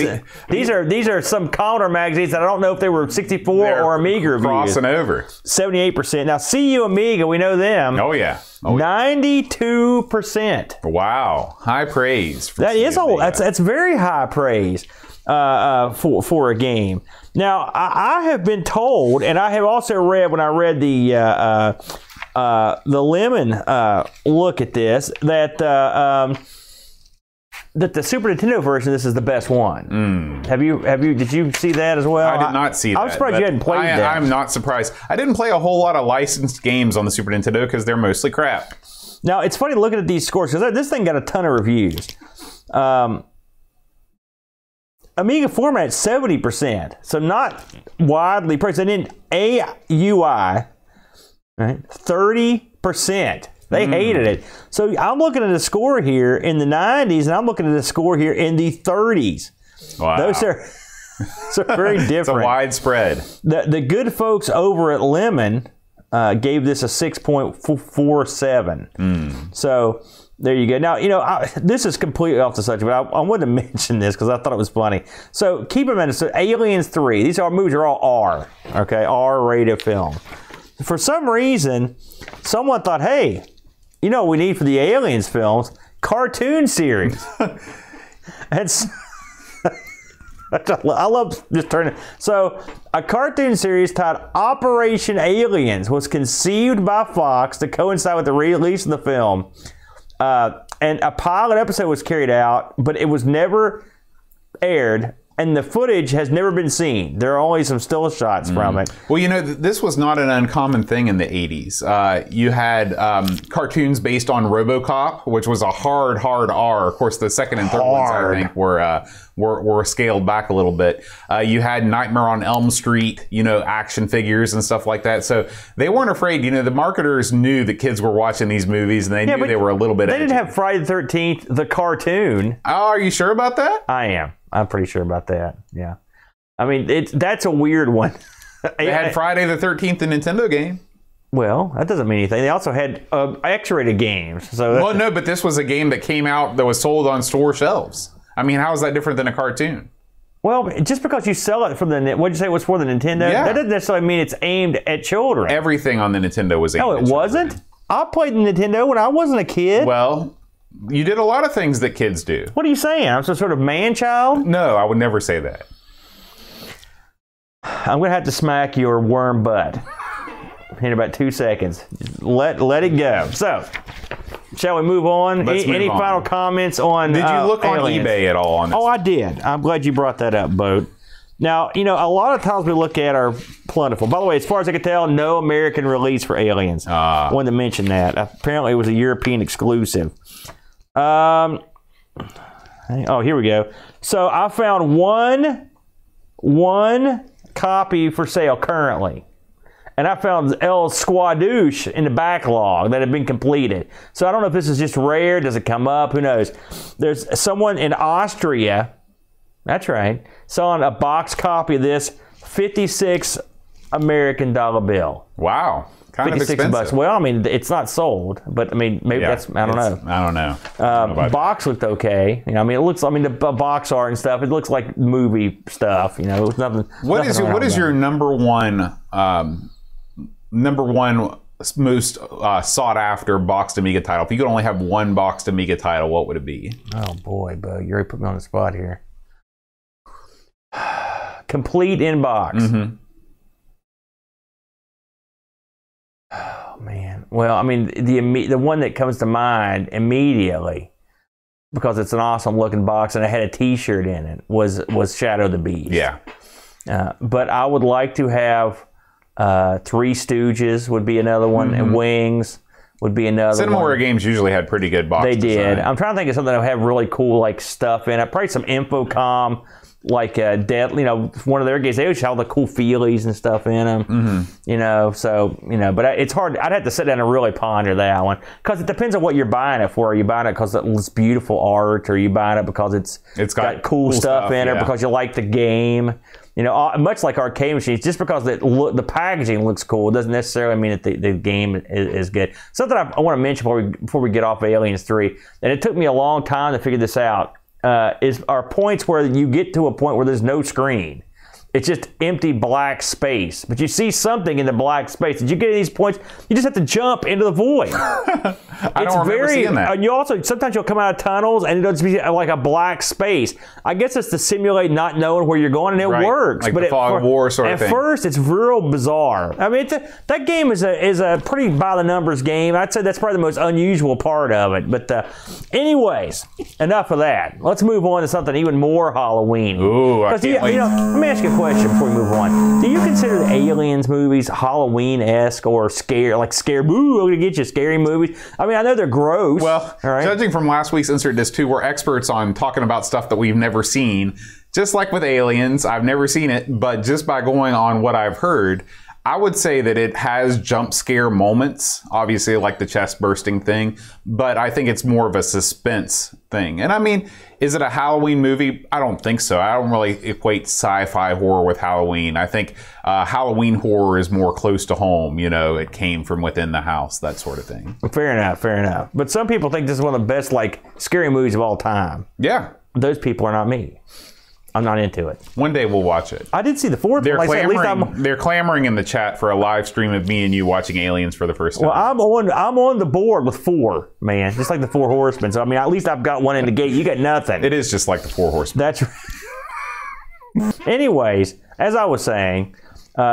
B: these are some Commodore magazines that I don't know if they were 64 or Amiga reviews.
A: Crossing over.
B: 78%. Now, CU Amiga, we know them.
A: Oh, yeah.
B: 92%.
A: Wow. High praise.
B: That is old. That's very high praise for a game. Now, I have been told, and I have also read when I read the Lemon look at this, that that the Super Nintendo version, this is the best one. Did you see that as well?
A: I did not see that.
B: I was surprised you hadn't played that.
A: I'm not surprised. I didn't play a whole lot of licensed games on the Super Nintendo because they're mostly crap.
B: Now, it's funny looking at these scores because this thing got a ton of reviews. Amiga format 70%, so not widely praised. And then AUI, right, 30%. They hated it. So I'm looking at a score here in the 90s, and I'm looking at a score here in the 30s.
A: Wow.
B: Those are very different.
A: It's a wide spread.
B: The good folks over at Lemon gave this a 6.47. So there you go. Now, this is completely off the subject, but I wanted to mention this because I thought it was funny. So keep in mind, so Aliens 3, these movies are all R, okay, R-rated film. For some reason, someone thought, hey, you know what we need for the Aliens films? Cartoon series. I love just turning. So, a cartoon series titled Operation Aliens was conceived by Fox to coincide with the release of the film. And a pilot episode was carried out, but it was never aired. And the footage has never been seen. There are only some still shots from it.
A: Well, this was not an uncommon thing in the 80s. You had cartoons based on RoboCop, which was a hard R. Of course, the second and third ones, I think, were scaled back a little bit. You had Nightmare on Elm Street, action figures and stuff like that. So they weren't afraid. The marketers knew that kids were watching these movies, and they knew they were a little bit edgy.
B: They didn't have Friday the 13th, the cartoon.
A: Oh, are you sure about that?
B: I am. I'm pretty sure about that. Yeah. I mean, that's a weird one.
A: They had Friday the 13th, the Nintendo game.
B: Well, that doesn't mean anything. They also had X-rated games.
A: Well, no, but this was a game that came out that was sold on store shelves. I mean, how is that different than a cartoon?
B: Well, just because you sell it from what did you say it was for the Nintendo?
A: Yeah.
B: That doesn't necessarily mean it's aimed at children.
A: Everything on the Nintendo was aimed at children.
B: No, it wasn't. I played the Nintendo when I wasn't a kid.
A: Well, you did a lot of things that kids do.
B: What are you saying? I'm some sort of man-child?
A: No, I would never say that.
B: I'm going to have to smack your worm butt in about 2 seconds. Let it go. So, shall we move on? Any final comments on
A: Did you look
B: Aliens?
A: on eBay at all on this?
B: Oh, I did. I'm glad you brought that up, Boat. Now, a lot of times we look at are plentiful. By the way, as far as I can tell, no American release for Aliens. I wanted to mention that. Apparently, it was a European exclusive. Oh, here we go. So I found one copy for sale currently. And I found El Squadouche in the backlog that had been completed. So I don't know if this is just rare. Does it come up? Who knows? There's someone in Austria, that's right, selling a box copy of this, 56 American dollar bill.
A: Wow. Kind of expensive.
B: $56. Well, I mean, it's not sold, but I mean, maybe that's, I don't know.
A: I don't know.
B: Box looked okay. I mean, the box art and stuff, it looks like movie stuff, It was nothing.
A: What is your number one most sought after boxed Amiga title? If you could only have one boxed Amiga title, what would it be?
B: Oh boy, Bo, you already put me on the spot here. Complete in box. Oh man. Well, I mean, the one that comes to mind immediately, because it's an awesome looking box and it had a T-shirt in it, was Shadow the Beast.
A: Yeah.
B: But I would like to have Three Stooges would be another one, and Wings would be another one.
A: Cinemora games usually had pretty good box
B: They did.
A: design.
B: I'm trying to think of something that would have really cool stuff in it. Probably some Infocom, one of their games. They always have all the cool feelies and stuff in them. But it's hard. I'd have to sit down and really ponder that one, because it depends on what you're buying it for. Are you buying it because it's beautiful art, or are you buying it because it's got cool stuff in it, because you like the game? Much like arcade machines, just because the packaging looks cool doesn't necessarily mean that the game is good. Something I want to mention before we get off Aliens 3, and it took me a long time to figure this out, are points where you get to a point where there's no screen. It's just empty black space. But you see something in the black space. Did you get these points? You just have to jump into the void.
A: I don't remember seeing that.
B: And you also, sometimes you'll come out of tunnels and it'll just be like a black space. I guess it's to simulate not knowing where you're going, and it works.
A: Like
B: but
A: the fog of war sort of thing.
B: At first, it's real bizarre. I mean, that game is a pretty by-the-numbers game. I'd say that's probably the most unusual part of it. But anyways, enough of that. Let's move on to something even more Halloween.
A: Ooh, I can't wait.
B: Let me ask you a question before we move on. Do you consider the Aliens movies Halloween-esque or scary, I'm going to get you scary movies? I mean, I know they're gross.
A: Well, judging from last week's Insert Disc 2, we're experts on talking about stuff that we've never seen. Just like with Aliens, I've never seen it, but just by going on what I've heard, I would say that it has jump scare moments, obviously like the chest bursting thing, but I think it's more of a suspense thing. And I mean, is it a Halloween movie? I don't think so. I don't really equate sci-fi horror with Halloween. I think Halloween horror is more close to home. You know, it came from within the house, that sort of thing.
B: Fair enough, fair enough. But some people think this is one of the best, scary movies of all time.
A: Yeah.
B: Those people are not me. I'm not into it.
A: One day we'll watch it.
B: I did see the fourth one.
A: They're clamoring in the chat for a live stream of me and you watching Aliens for the first time.
B: Well, I'm on the board with 4, man. Just like the 4 Horsemen. So, I mean, at least I've got one in the gate. You got nothing.
A: It is just like the 4 Horsemen.
B: That's right. Anyways, as I was saying,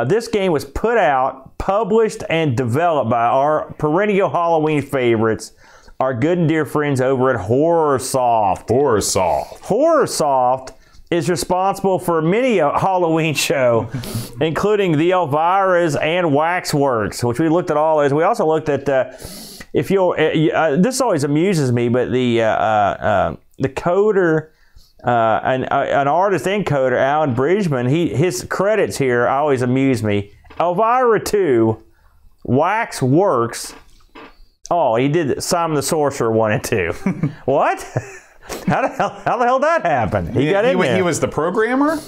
B: this game was put out, published, and developed by our perennial Halloween favorites, our good and dear friends over at HorrorSoft. HorrorSoft is responsible for many a Halloween show, including The Elvira's and Waxworks, which we looked at all those. We also looked at, this always amuses me, but the coder, an artist and coder, Alan Bridgman, his credits here always amuse me. Elvira 2, Waxworks. Oh, he did Simon the Sorcerer 1 and 2. What? How the hell did that happen? He got in there.
A: He was the programmer?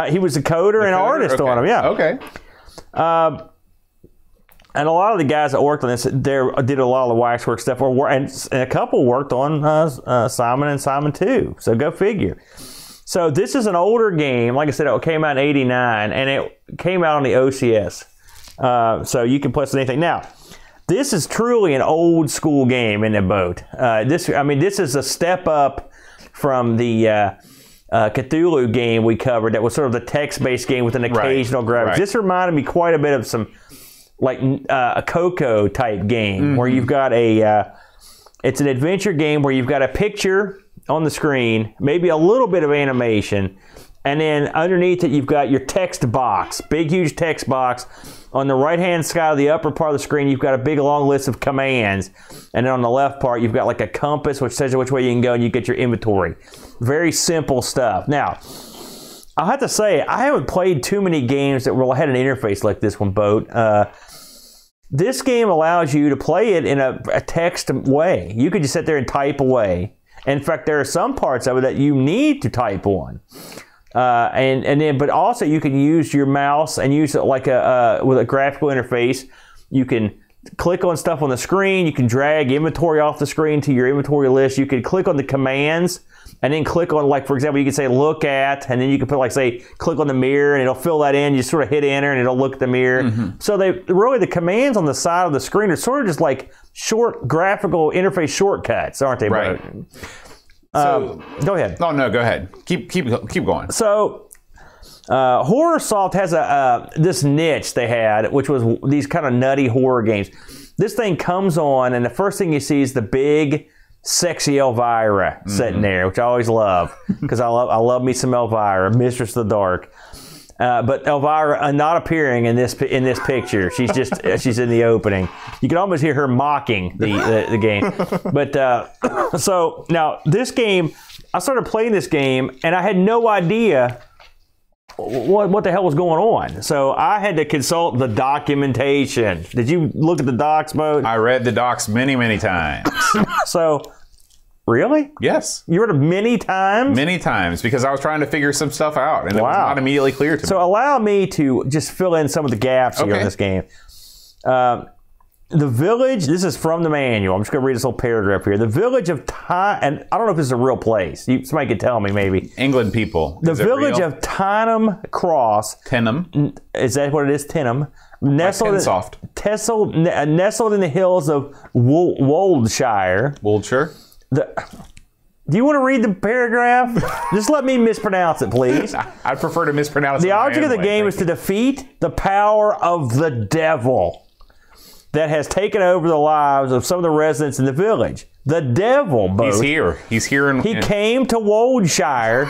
B: He was the coder and artist on them, yeah.
A: Okay.
B: And a lot of the guys that worked on this did a lot of the Waxworks stuff, and a couple worked on Simon and Simon 2. So go figure. So this is an older game. Like I said, it came out in '89, and it came out on the OCS. So you can play with anything. Now, this is truly an old school game in the boat. This is a step up from the Cthulhu game we covered that was sort of the text-based game with an occasional graphics. Right. This reminded me quite a bit of some, a Coco type game where you've got it's an adventure game where you've got a picture on the screen, maybe a little bit of animation, and then underneath it you've got your text box, big huge text box. On the right-hand side of the upper part of the screen, you've got a big long list of commands. And then on the left part, you've got a compass which says which way you can go, and you get your inventory. Very simple stuff. Now, I'll have to say, I haven't played too many games that had an interface like this one, Boat. This game allows you to play it in a text way. You could just sit there and type away. In fact, there are some parts of it that you need to type on. But also you can use your mouse and use it with a graphical interface. You can click on stuff on the screen. You can drag inventory off the screen to your inventory list. You can click on the commands and then click on, for example, you can say look at, and then you can put click on the mirror and it'll fill that in. You sort of hit enter and it'll look at the mirror. So the commands on the side of the screen are sort of just like short graphical interface shortcuts, aren't they?
A: Right.
B: So, go ahead.
A: Oh no, go ahead. Keep going.
B: So, HorrorSoft has this niche they had, which was these kind of nutty horror games. This thing comes on, and the first thing you see is the big, sexy Elvira sitting there, which I always love because I love me some Elvira, Mistress of the Dark. But Elvira not appearing in this picture. She's just she's in the opening. You can almost hear her mocking the game. But so now this game, I started playing this game and I had no idea what the hell was going on. So I had to consult the documentation. Did you look at the docs, Bo?
A: I read the docs many times.
B: So. Really?
A: Yes.
B: You read it many times?
A: Many times, because I was trying to figure some stuff out, and it was not immediately clear to me.
B: So allow me to just fill in some of the gaps here in this game. The village, this is from the manual. I'm just going to read this whole paragraph here. The village of and I don't know if this is a real place. Somebody could tell me maybe.
A: England people.
B: The village of Tyneham Cross.
A: Tenham.
B: Is that what it is? Tyneham. Nestled in the hills of Woldshire.
A: Woldshire.
B: Do you want to read the paragraph? Just let me mispronounce it, please.
A: I'd prefer to mispronounce it.
B: The object of the game is to defeat the power of the devil that has taken over the lives of some of the residents in the village. The devil, Boat.
A: He's here. He's here.
B: He came to Woldshire,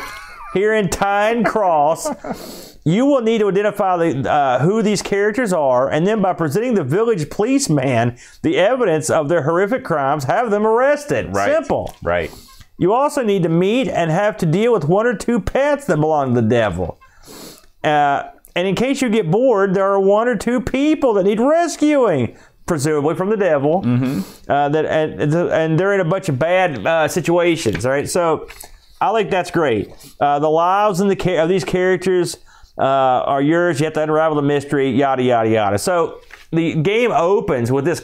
B: here in Tyne Cross. You will need to identify who these characters are, and then by presenting the village policeman the evidence of their horrific crimes, have them arrested.
A: Right.
B: Simple.
A: Right.
B: You also need to meet and have to deal with 1 or 2 pets that belong to the devil. And in case you get bored, there are 1 or 2 people that need rescuing, presumably from the devil. Mm-hmm. And they're in a bunch of bad situations. All right, so I think that's great. The lives of these characters are yours. You have to unravel the mystery. Yada yada yada. So the game opens with this.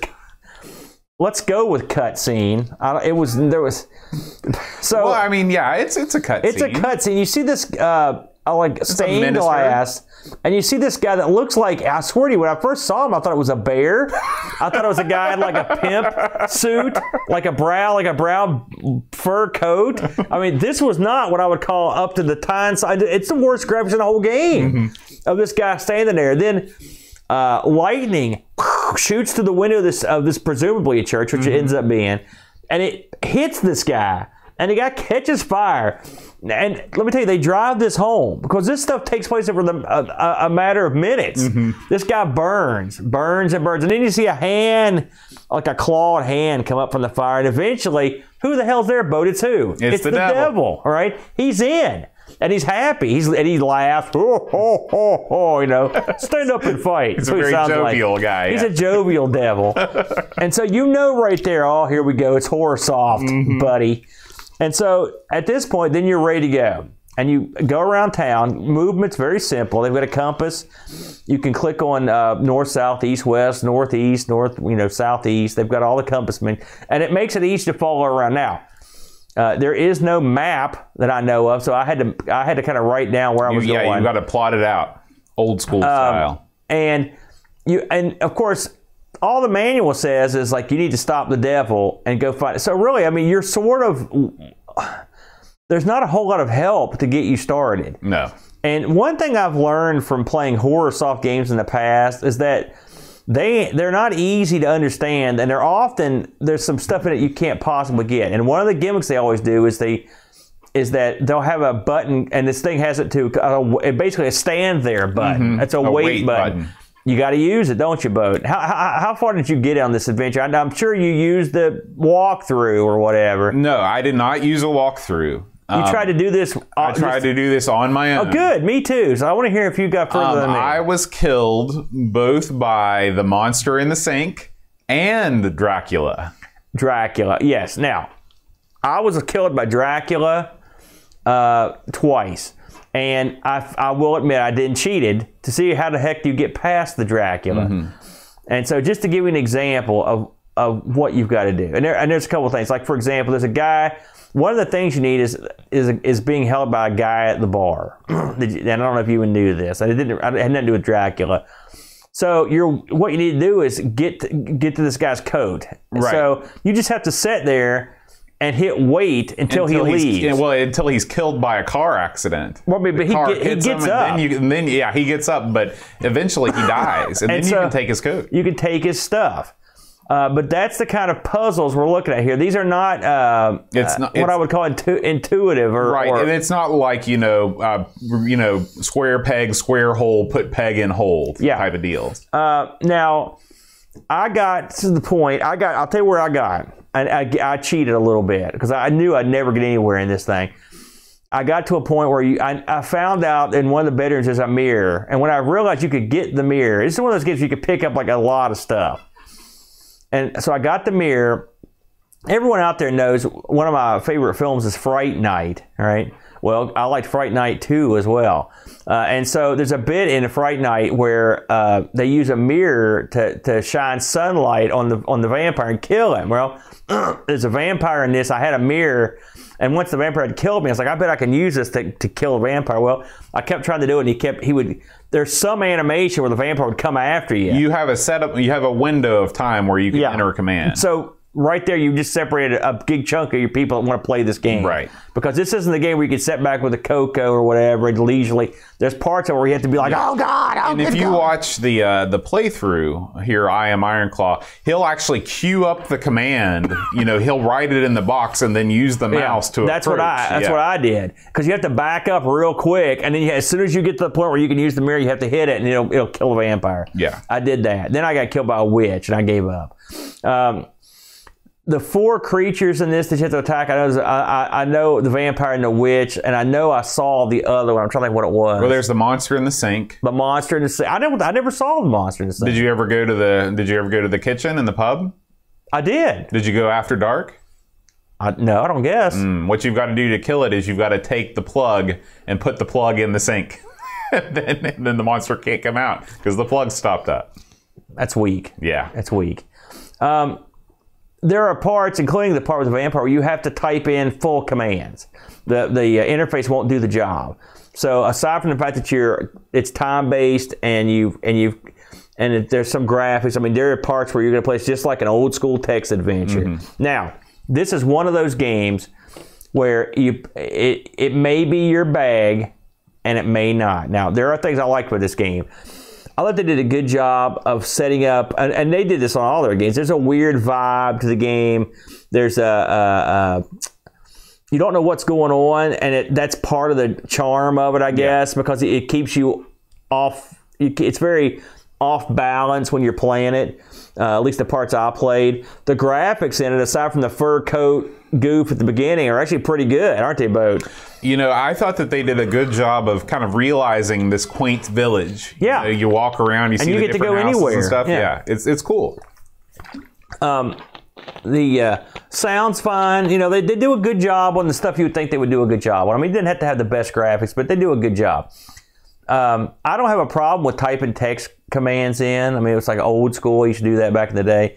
B: Let's go with cutscene.
A: Well, I mean, yeah, it's a cutscene.
B: It's a cutscene. You see this stained glass, and you see this guy that looks like, I swear to you, when I first saw him, I thought it was a bear. I thought it was a guy in like a pimp suit, like a brown fur coat. I mean, this was not what I would call up to the time side. It's the worst graphics in the whole game of this guy standing there. Then lightning shoots through the window of this presumably a church, which it ends up being, and it hits this guy, and the guy catches fire. And let me tell you, they drive this home because this stuff takes place over a matter of minutes. This guy burns, and then you see a hand, like a clawed hand, come up from the fire, and eventually, who the hell's there, Bo? It's who?
A: It's the devil.
B: All right, he's in. And he's happy. He laughs. Oh, oh, oh, oh, you know, stand up and fight.
A: He's a very jovial guy.
B: He's a jovial devil. And so you know right there, oh, here we go. It's horror soft, buddy. And so at this point, then you're ready to go. And you go around town. Movement's very simple. They've got a compass. You can click on north, south, east, west, northeast, southeast. They've got all the compass men. And it makes it easy to follow around. Now, there is no map that I know of, so I had to kind of write down where I was going.
A: Yeah, you got to plot it out, old school style.
B: And of course, all the manual says is like you need to stop the devil and go find it. So really, I mean, you're sort of there's not a whole lot of help to get you started.
A: No.
B: And one thing I've learned from playing horror soft games in the past is that they're not easy to understand, and there's some stuff in it you can't possibly get. And one of the gimmicks they always do is that they'll have a button, and this thing has it to basically a stand there button. It's a wait button. You got to use it, don't you, Boat? How far did you get on this adventure? I'm sure you used the walkthrough or whatever.
A: No, I did not use a walkthrough.
B: You tried to do this?
A: I tried to do this on my own.
B: Oh, good. Me too. So I want to hear if you got further than me.
A: I was killed both by the monster in the sink and Dracula.
B: Dracula, yes. Now, I was killed by Dracula twice. And I will admit I didn't cheated to see how the heck do you get past the Dracula. And so just to give you an example of what you've got to do. And there's a couple of things. Like, for example, there's a guy. One of the things you need is being held by a guy at the bar. And I don't know if you even knew this. I had nothing to do with Dracula. So what you need to do is get to this guy's coat.
A: Right.
B: So you just have to sit there and hit wait until he leaves.
A: Until he's killed by a car accident.
B: Well, but he gets up.
A: Then he gets up, but eventually he dies, and then you can take his coat.
B: You can take his stuff. But that's the kind of puzzles we're looking at here. These are not, what I would call intuitive,
A: and it's not like square peg, square hole, put peg in hole type of deals.
B: Now, I got to the point. I'll tell you where I got. I cheated a little bit because I knew I'd never get anywhere in this thing. I got to a point where I found out in one of the bedrooms there's a mirror, and when I realized you could get the mirror, it's one of those games you could pick up like a lot of stuff. And so I got the mirror. Everyone out there knows one of my favorite films is Fright Night, all right? Well, I liked Fright Night 2 as well. And so there's a bit in Fright Night where they use a mirror to shine sunlight on the vampire and kill him. Well, there's a vampire in this. I had a mirror, and once the vampire had killed me, I was like, I bet I can use this to kill a vampire. Well, I kept trying to do it, and he would. There's some animation where the vampire would come after you.
A: You have a setup. You have a window of time where you can enter a command.
B: So right there, you just separated a big chunk of your people that want to play this game.
A: Right.
B: Because this isn't the game where you can sit back with a cocoa or whatever and leisurely. There's parts of it where you have to be like, oh, God, oh,
A: and if you watch the playthrough here, I Am Ironclaw, he'll actually queue up the command. He'll write it in the box and then use the mouse to
B: That's
A: approach.
B: what I did. Because you have to back up real quick, and then as soon as you get to the point where you can use the mirror, you have to hit it, and it'll kill a vampire.
A: Yeah.
B: I did that. Then I got killed by a witch, and I gave up. The 4 creatures in this that you have to attack, I know the vampire and the witch, and I know I saw the other one. I'm trying to think what it was.
A: Well, there's the monster in the sink.
B: The monster in the sink. I never saw the monster in the sink.
A: Did you ever go to the kitchen in the pub?
B: I did.
A: Did you go after dark?
B: No, I don't guess.
A: What you've got to do to kill it is you've got to take the plug and put the plug in the sink. and then the monster can't come out because the plug stopped up.
B: That's weak.
A: Yeah.
B: That's weak. There are parts, including the part with the vampire, where you have to type in full commands. The interface won't do the job. So aside from the fact that it's time based and there's some graphics. I mean, there are parts where you're going to play just like an old school text adventure. Mm-hmm. Now, this is one of those games where it may be your bag and it may not. Now, there are things I like with this game. I thought they did a good job of setting up, and they did this on all their games. There's a weird vibe to the game. There's you don't know what's going on, and that's part of the charm of it, I guess, because it keeps you off. It's very off balance when you're playing it. At least the parts I played. The graphics in it, aside from the fur coat goof at the beginning, are actually pretty good, aren't they, Boat?
A: I thought that they did a good job of kind of realizing this quaint village.
B: Yeah.
A: You walk around, you see the different houses and stuff. Yeah. It's cool.
B: The sound's fine. They do a good job on the stuff you would think they would do a good job on. I mean, they didn't have to have the best graphics, but they do a good job. I don't have a problem with typing text commands in. I mean, it was like old school. I used to do that back in the day.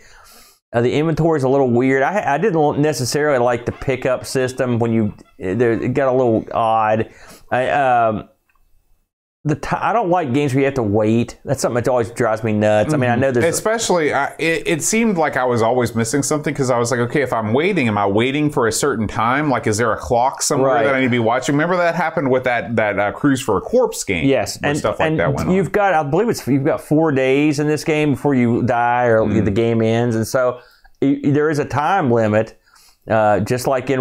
B: The inventory is a little weird. I didn't necessarily like the pickup system when it got a little odd. I don't like games where you have to wait. That's something that always drives me nuts. I mean, I know there's...
A: Especially, it seemed like I was always missing something because I was like, okay, if I'm waiting, am I waiting for a certain time? Like, is there a clock somewhere that I need to be watching? Remember that happened with that Cruise for a Corpse game?
B: Yes.
A: And stuff like that went on.
B: You've got, I believe you've got 4 days in this game before you die or the game ends. And so there is a time limit, just like in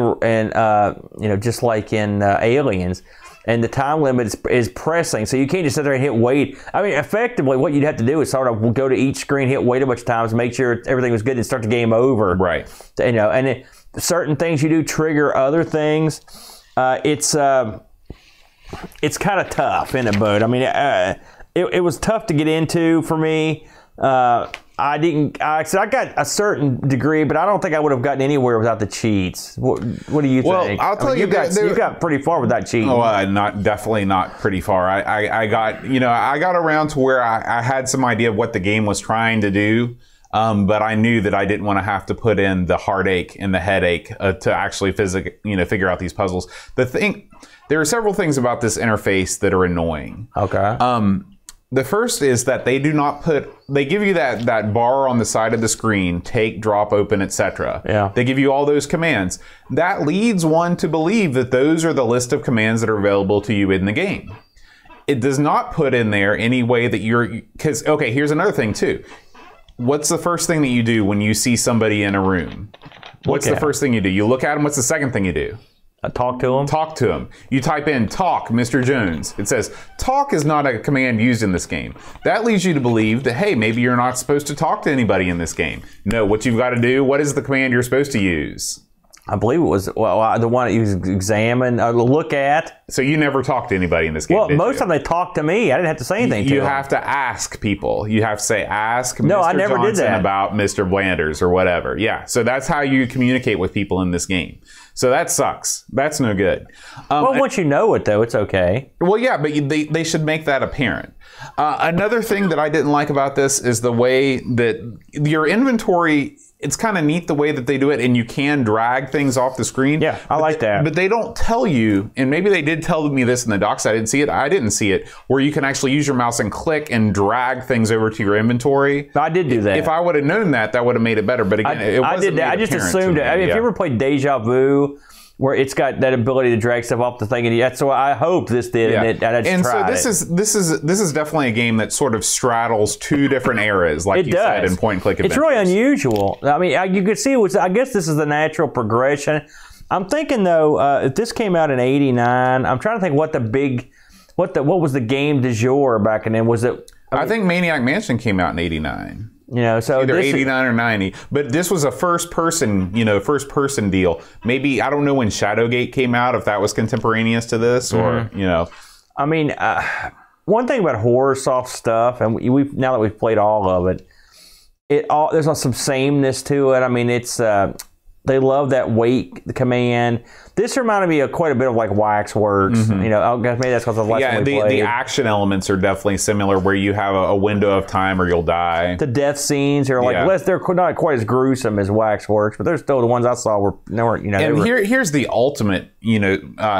B: Aliens. And the time limit is pressing, so you can't just sit there and hit wait. I mean, effectively, what you'd have to do is sort of go to each screen, hit wait a bunch of times, make sure everything was good, and start the game over.
A: Right.
B: And certain things you do trigger other things. It's kind of tough in a boat. I mean, it was tough to get into for me. I got a certain degree, but I don't think I would have gotten anywhere without the cheats. What do you think?
A: Well, I'll tell you,
B: you got pretty far with that cheating.
A: Oh, definitely not pretty far. I got around to where I had some idea of what the game was trying to do, but I knew that I didn't want to have to put in the heartache and the headache to actually figure out these puzzles. There are several things about this interface that are annoying.
B: Okay.
A: The first is that they give you that bar on the side of the screen, take, drop, open, etc.
B: Yeah.
A: They give you all those commands. That leads one to believe that those are the list of commands that are available to you in the game. It does not put in there any way that okay, here's another thing too. What's the first thing that you do when you see somebody in a room? What's the first thing you do? You look at them. What's the second thing you do?
B: Talk to him?
A: Talk to him. You type in talk, Mr. Jones. It says, talk is not a command used in this game. That leads you to believe that, hey, maybe you're not supposed to talk to anybody in this game. No, what you've got to do, what is the command you're supposed to use?
B: I believe it was the one that you examine, look at.
A: So you never talk to anybody in this game,
B: Well, most of them they talk to me. I didn't have to say anything to them.
A: You have to ask people. You have to say, ask
B: No,
A: Mr.
B: I never
A: Johnson
B: did that.
A: about Mr. Blanders or whatever. Yeah, so that's how you communicate with people in this game. So that sucks. That's no good.
B: Well, once you know it, though, it's okay.
A: Well, yeah, but they should make that apparent. Another thing that I didn't like about this is the way that your inventory, it's kind of neat the way that they do it, and you can drag things off the screen.
B: Yeah, I like that.
A: But they don't tell you, and maybe they did tell me this in the docs, I didn't see it, I didn't see it, where you can actually use your mouse and click and drag things over to your inventory.
B: I did do that.
A: If I would have known that, that would have made it better. But again, it wasn't
B: I did that. I just assumed it. I mean, if you ever played Deja Vu, where it's got that ability to drag stuff off the thing, and that's what I hope this did.
A: Yeah.
B: And
A: so this is definitely a game that sort of straddles two different eras, like you said, in point and click adventures.
B: It's really unusual. I mean, you could see it was. I guess this is the natural progression. I'm thinking though, if this came out in '89, I'm trying to think what was the game du jour back then? Was it?
A: I think Maniac Mansion came out in '89.
B: You know, so
A: either 89 or 90, but this was a first person deal. Maybe, I don't know when Shadowgate came out, if that was contemporaneous to this, or
B: I mean, one thing about horror soft stuff, and we've now that we've played all of it, there's some sameness to it. I mean, it's they love that wait command. This reminded me of quite a bit of like Waxworks. You know, maybe that's because of the last one we played.
A: The action elements are definitely similar, where you have a window of time or you'll die.
B: The death scenes are like they're not quite as gruesome as Waxworks, but they're still the ones I saw were
A: And here's the ultimate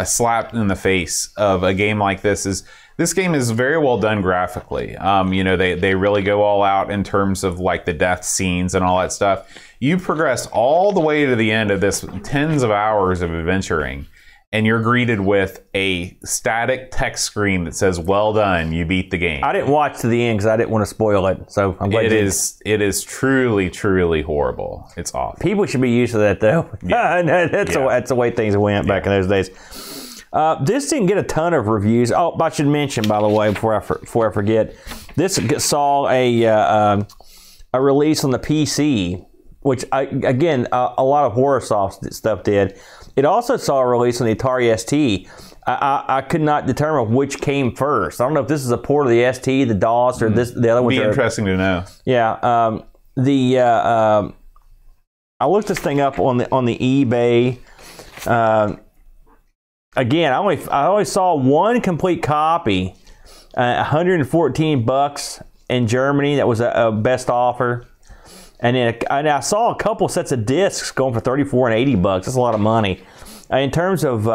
A: slap in the face of a game like this is. This game is very well done graphically. They really go all out in terms of like the death scenes and all that stuff. You progress all the way to the end of this tens of hours of adventuring, and you're greeted with a static text screen that says, "Well done, you beat the game."
B: I didn't watch to the end because I didn't want to spoil it. So I'm glad
A: it is truly, truly horrible. It's awful.
B: People should be used to that though. Yeah. That's the way things went back in those days. This didn't get a ton of reviews. Oh, I should mention, by the way, before I forget, this saw a release on the PC, which again a lot of HorrorSoft stuff did. It also saw a release on the Atari ST. I could not determine which came first. I don't know if this is a port of the ST, the DOS, or the other one.
A: Be interesting to know.
B: Yeah. I looked this thing up on the eBay. Again, I only saw one complete copy, $114 in Germany. That was a best offer, and then I saw a couple sets of discs going for $34 and $80. That's a lot of money. In terms of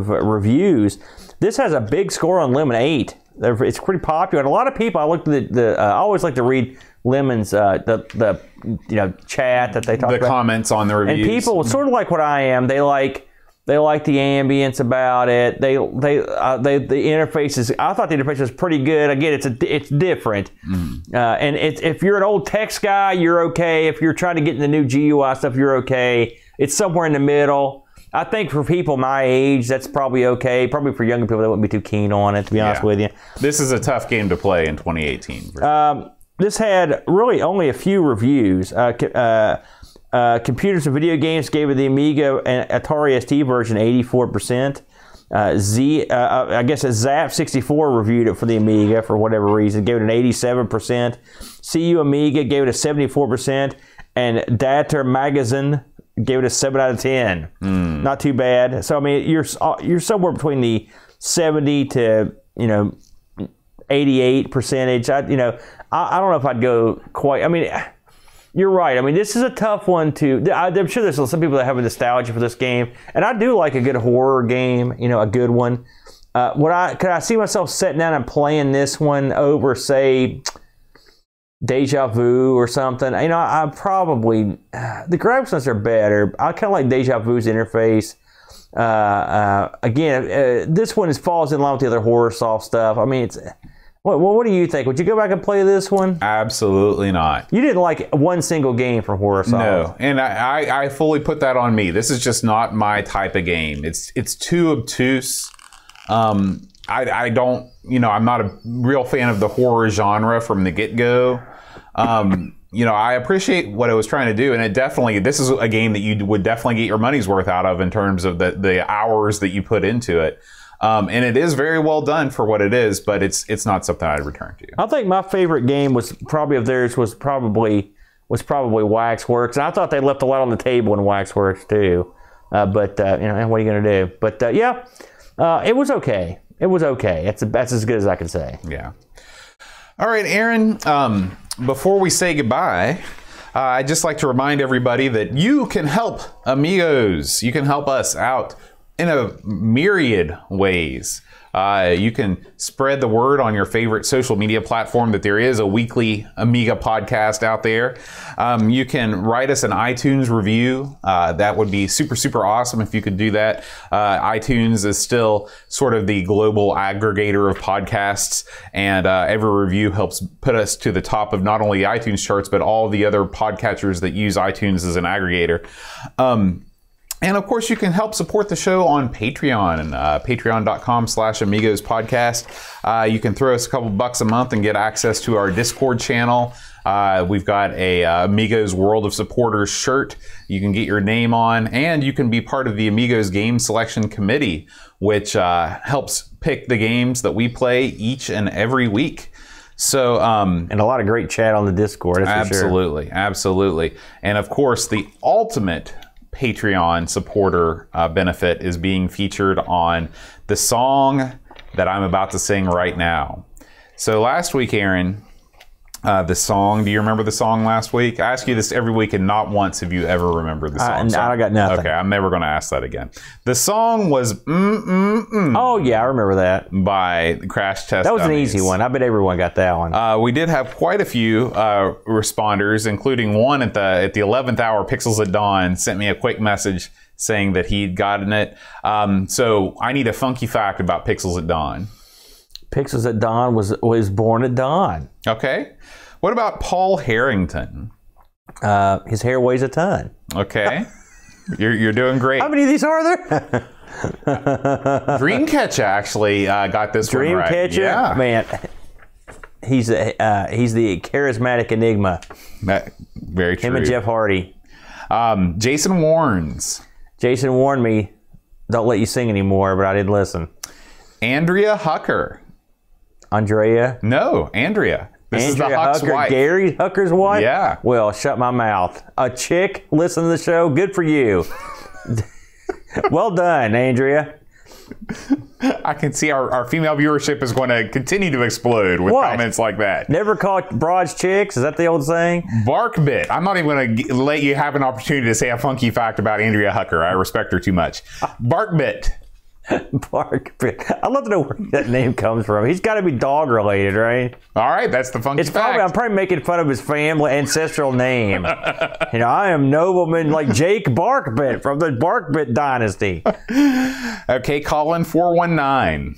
B: reviews, this has a big score on Lemon 8. It's pretty popular, and a lot of people. I looked at I always like to read Lemon's the chat that they talk about,
A: the comments on the reviews,
B: and people sort of like what I am. They like the ambience about it. The interface is. I thought the interface was pretty good. Again, it's different, and if you're an old text guy, you're okay. If you're trying to get in the new GUI stuff, you're okay. It's somewhere in the middle. I think for people my age, that's probably okay. Probably for younger people, they wouldn't be too keen on it, to be honest with you.
A: This is a tough game to play in 2018.
B: This had really only a few reviews. Computers and Video Games gave it the Amiga and Atari ST version 84%. I guess Zap64 reviewed it for the Amiga for whatever reason, gave it an 87%. CU Amiga gave it a 74%, and Data Magazine gave it a 7 out of 10. Not too bad. So I mean, you're somewhere between the 70 to 88 percentage. I don't know if I'd go quite. I mean, you're right. I mean, this is a tough one to. I'm sure there's some people that have a nostalgia for this game, and I do like a good horror game. A good one. Could I see myself sitting down and playing this one over, say, Deja Vu or something? I probably the graphics are better. I kind of like Deja Vu's interface. Again, this one falls in line with the other HorrorSoft stuff. I mean, it's. What do you think? Would you go back and play this one?
A: Absolutely not. You
B: didn't like one single game from HorrorSoft.
A: No, and I fully put that on me. This is just not my type of game. It's too obtuse. I don't. I'm not a real fan of the horror genre from the get-go. I appreciate what it was trying to do, and this is a game that you would definitely get your money's worth out of in terms of the hours that you put into it. And it is very well done for what it is, but it's not something I'd return to.
B: I think my favorite game was probably Waxworks, and I thought they left a lot on the table in Waxworks too. But you know, what are you going to do? But yeah, it was okay. It was okay. That's as good as I can say.
A: Yeah. All right, Aaron. Before we say goodbye, I'd just like to remind everybody that you can help Amigos. You can help us out in a myriad ways. You can spread the word on your favorite social media platform that there is a weekly Amiga podcast out there. You can write us an iTunes review. That would be super, super awesome if you could do that. iTunes is still sort of the global aggregator of podcasts, and every review helps put us to the top of not only the iTunes charts, but all the other podcatchers that use iTunes as an aggregator. And of course, you can help support the show on Patreon, patreon.com/Amigos podcast. You can throw us a couple bucks a month and get access to our Discord channel. We've got a Amigos World of Supporters shirt you can get your name on, and you can be part of the Amigos Game Selection Committee, which helps pick the games that we play each and every week. So,
B: and a lot of great chat on the Discord. That's
A: absolutely,
B: for sure.
A: Absolutely. And of course, the ultimate Patreon supporter benefit is being featured on the song that I'm about to sing right now. So last week, Aaron, the song, do you remember the song last week? I ask you this every week, and not once have you ever remembered the song.
B: I got nothing.
A: Okay, I'm never going to ask that again. The song was
B: Oh, yeah, I remember that.
A: by Crash Test
B: That was
A: Dummies.
B: an easy one. I bet everyone got that one.
A: We did have quite a few responders, including one at the 11th hour. Pixels at Dawn sent me a quick message saying that he'd gotten it. So I need a funky fact about Pixels at Dawn.
B: Pixels at Dawn was born at dawn.
A: Okay. What about Paul Harrington?
B: His hair weighs a ton.
A: Okay. You're doing great.
B: How many of these are there?
A: Dreamcatcher actually got this one right.
B: Dreamcatcher?
A: Yeah.
B: Man, he's the charismatic enigma.
A: Very true.
B: Him and Jeff Hardy.
A: Jason Warnes.
B: Jason warned me, don't let you sing anymore, but I didn't listen.
A: Andrea Hucker.
B: Andrea?
A: No, Andrea. This is the Huck's
B: Hucker,
A: wife.
B: Gary Hucker's wife?
A: Yeah.
B: Well, shut my mouth. A chick, listen to the show, good for you. Well done, Andrea.
A: I can see our female viewership is going to continue to explode with comments like that.
B: Never call broads chicks? Is that the old saying?
A: Barkbit. I'm not even going to let you have an opportunity to say a funky fact about Andrea Hucker. I respect her too much. Barkbit.
B: Barkbit. I'd love to know where that name comes from. He's got to be dog related, right?
A: All right, that's the funky fact.
B: I'm probably making fun of his family ancestral name. I am nobleman like Jake Barkbit from the Barkbit dynasty.
A: Okay, Colin 419.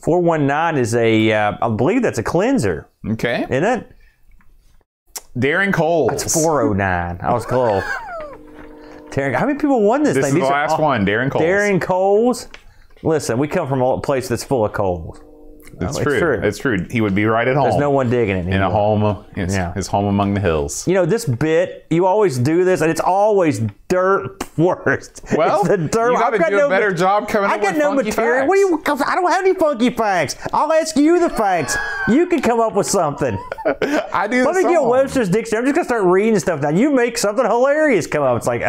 B: 419 is I believe that's a cleanser.
A: Okay.
B: Isn't it?
A: Darren Coles.
B: That's 409. I was close. How many people won this thing?
A: This is the last one, Darren Coles.
B: Darren Coles. Listen, we come from a place that's full of coals.
A: It's true. It's true. He would be right at home.
B: There's no one digging it anymore.
A: In a home, his home among the hills.
B: You know, this bit, you always do this, and it's always dirt worst.
A: Well,
B: it's the dirt.
A: You got to do a better job coming up with funky facts. I got no material.
B: I don't have any funky facts. I'll ask you the facts. You can come up with something.
A: I do.
B: Let me get Webster's Dictionary. I'm just going to start reading stuff now. You make something hilarious come up. It's like,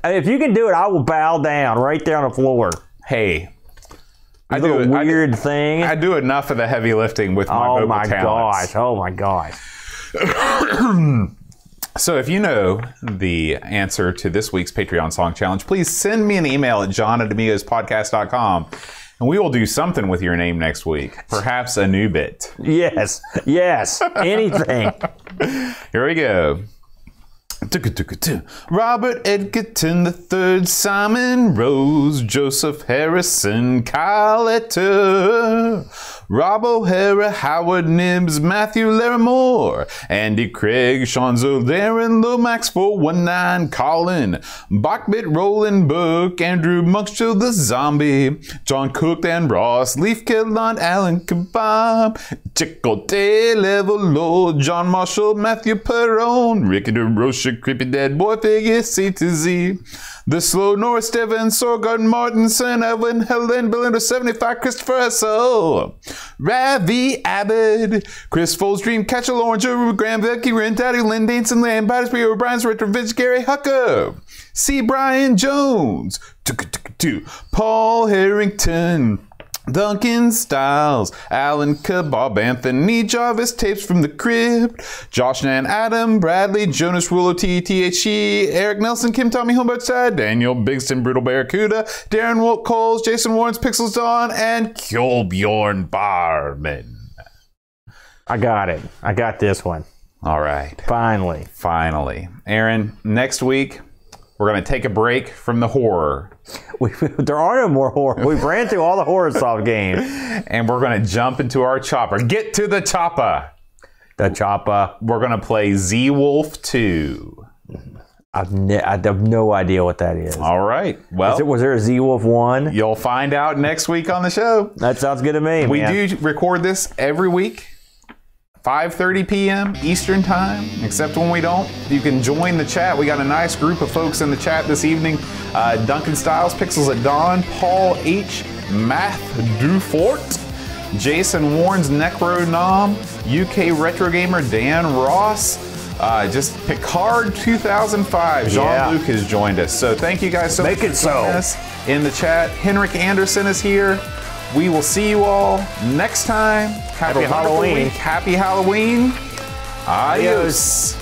B: if you can do it, I will bow down right there on the floor.
A: Hey.
B: I do a weird thing.
A: I do enough of the heavy lifting with my vocal talents.
B: Oh my gosh.
A: So if you know the answer to this week's Patreon Song Challenge, please send me an email at john@amigospodcast.com, and we will do something with your name next week. Perhaps a new bit.
B: Yes. Anything.
A: Here we go. Robert Edgerton III, Simon Rose, Joseph Harrison, Kyle Etter, Rob O'Hara, Howard Nibbs, Matthew Larimore, Andy Craig, Sean Darren, Lomax 419, Colin, Bachbit, Roland Book, Andrew Monkstill the Zombie, John Cook and Ross, Leaf Kellon, Alan Kebab, Chicote, Level Low, John Marshall, Matthew Perrone, Ricky DeRoche, Creepy Dead Boy Figure C to Z, The Slow Norris, Steven Sorgard, Martinson, Evan, Helen, Belinda 75, Christopher Hessel, Ravi Abbott, Chris Foles, Dream Catcher, Lauren Joe, Graham Becky, Ren Daddy, Lynn Danson, Land Battersby, O'Brien's Retro Vince, Gary Hucker, C. Brian Jones, Paul Harrington, Duncan Styles, Alan Kebab, Anthony Jarvis, Tapes from the Crypt, Josh Nan, Adam, Bradley, Jonas Rulo, TTHE, Eric Nelson, Kim Tommy Humbert Side, Daniel Bigston, Brutal Barracuda, Darren Walt Coles, Jason Warren's Pixels Dawn, and Kjolbjorn Barman.
B: I got it. I got this one.
A: All right.
B: Finally.
A: Aaron, next week, we're going to take a break from the horror.
B: There are no more horror. We've ran through all the horror soft games.
A: And we're going to jump into our chopper. Get to the chopper.
B: The chopper.
A: We're going to play Z-Wolf 2.
B: I have no idea what that is.
A: All right. Well,
B: was there a Z-Wolf 1?
A: You'll find out next week on the show.
B: That sounds good to me,
A: We do record this every week. 5:30 p.m. Eastern Time, except when we don't. You can join the chat. We got a nice group of folks in the chat this evening. Duncan Styles, Pixels at Dawn, Paul H. Math Dufort, Jason Warren's Necro Nom, UK Retro Gamer Dan Ross, just Picard 2005. Jean-Luc has joined us. So thank you guys so much for joining us in the chat. Henrik Anderson is here. We will see you all next time. Happy Halloween. Happy Halloween. Adios.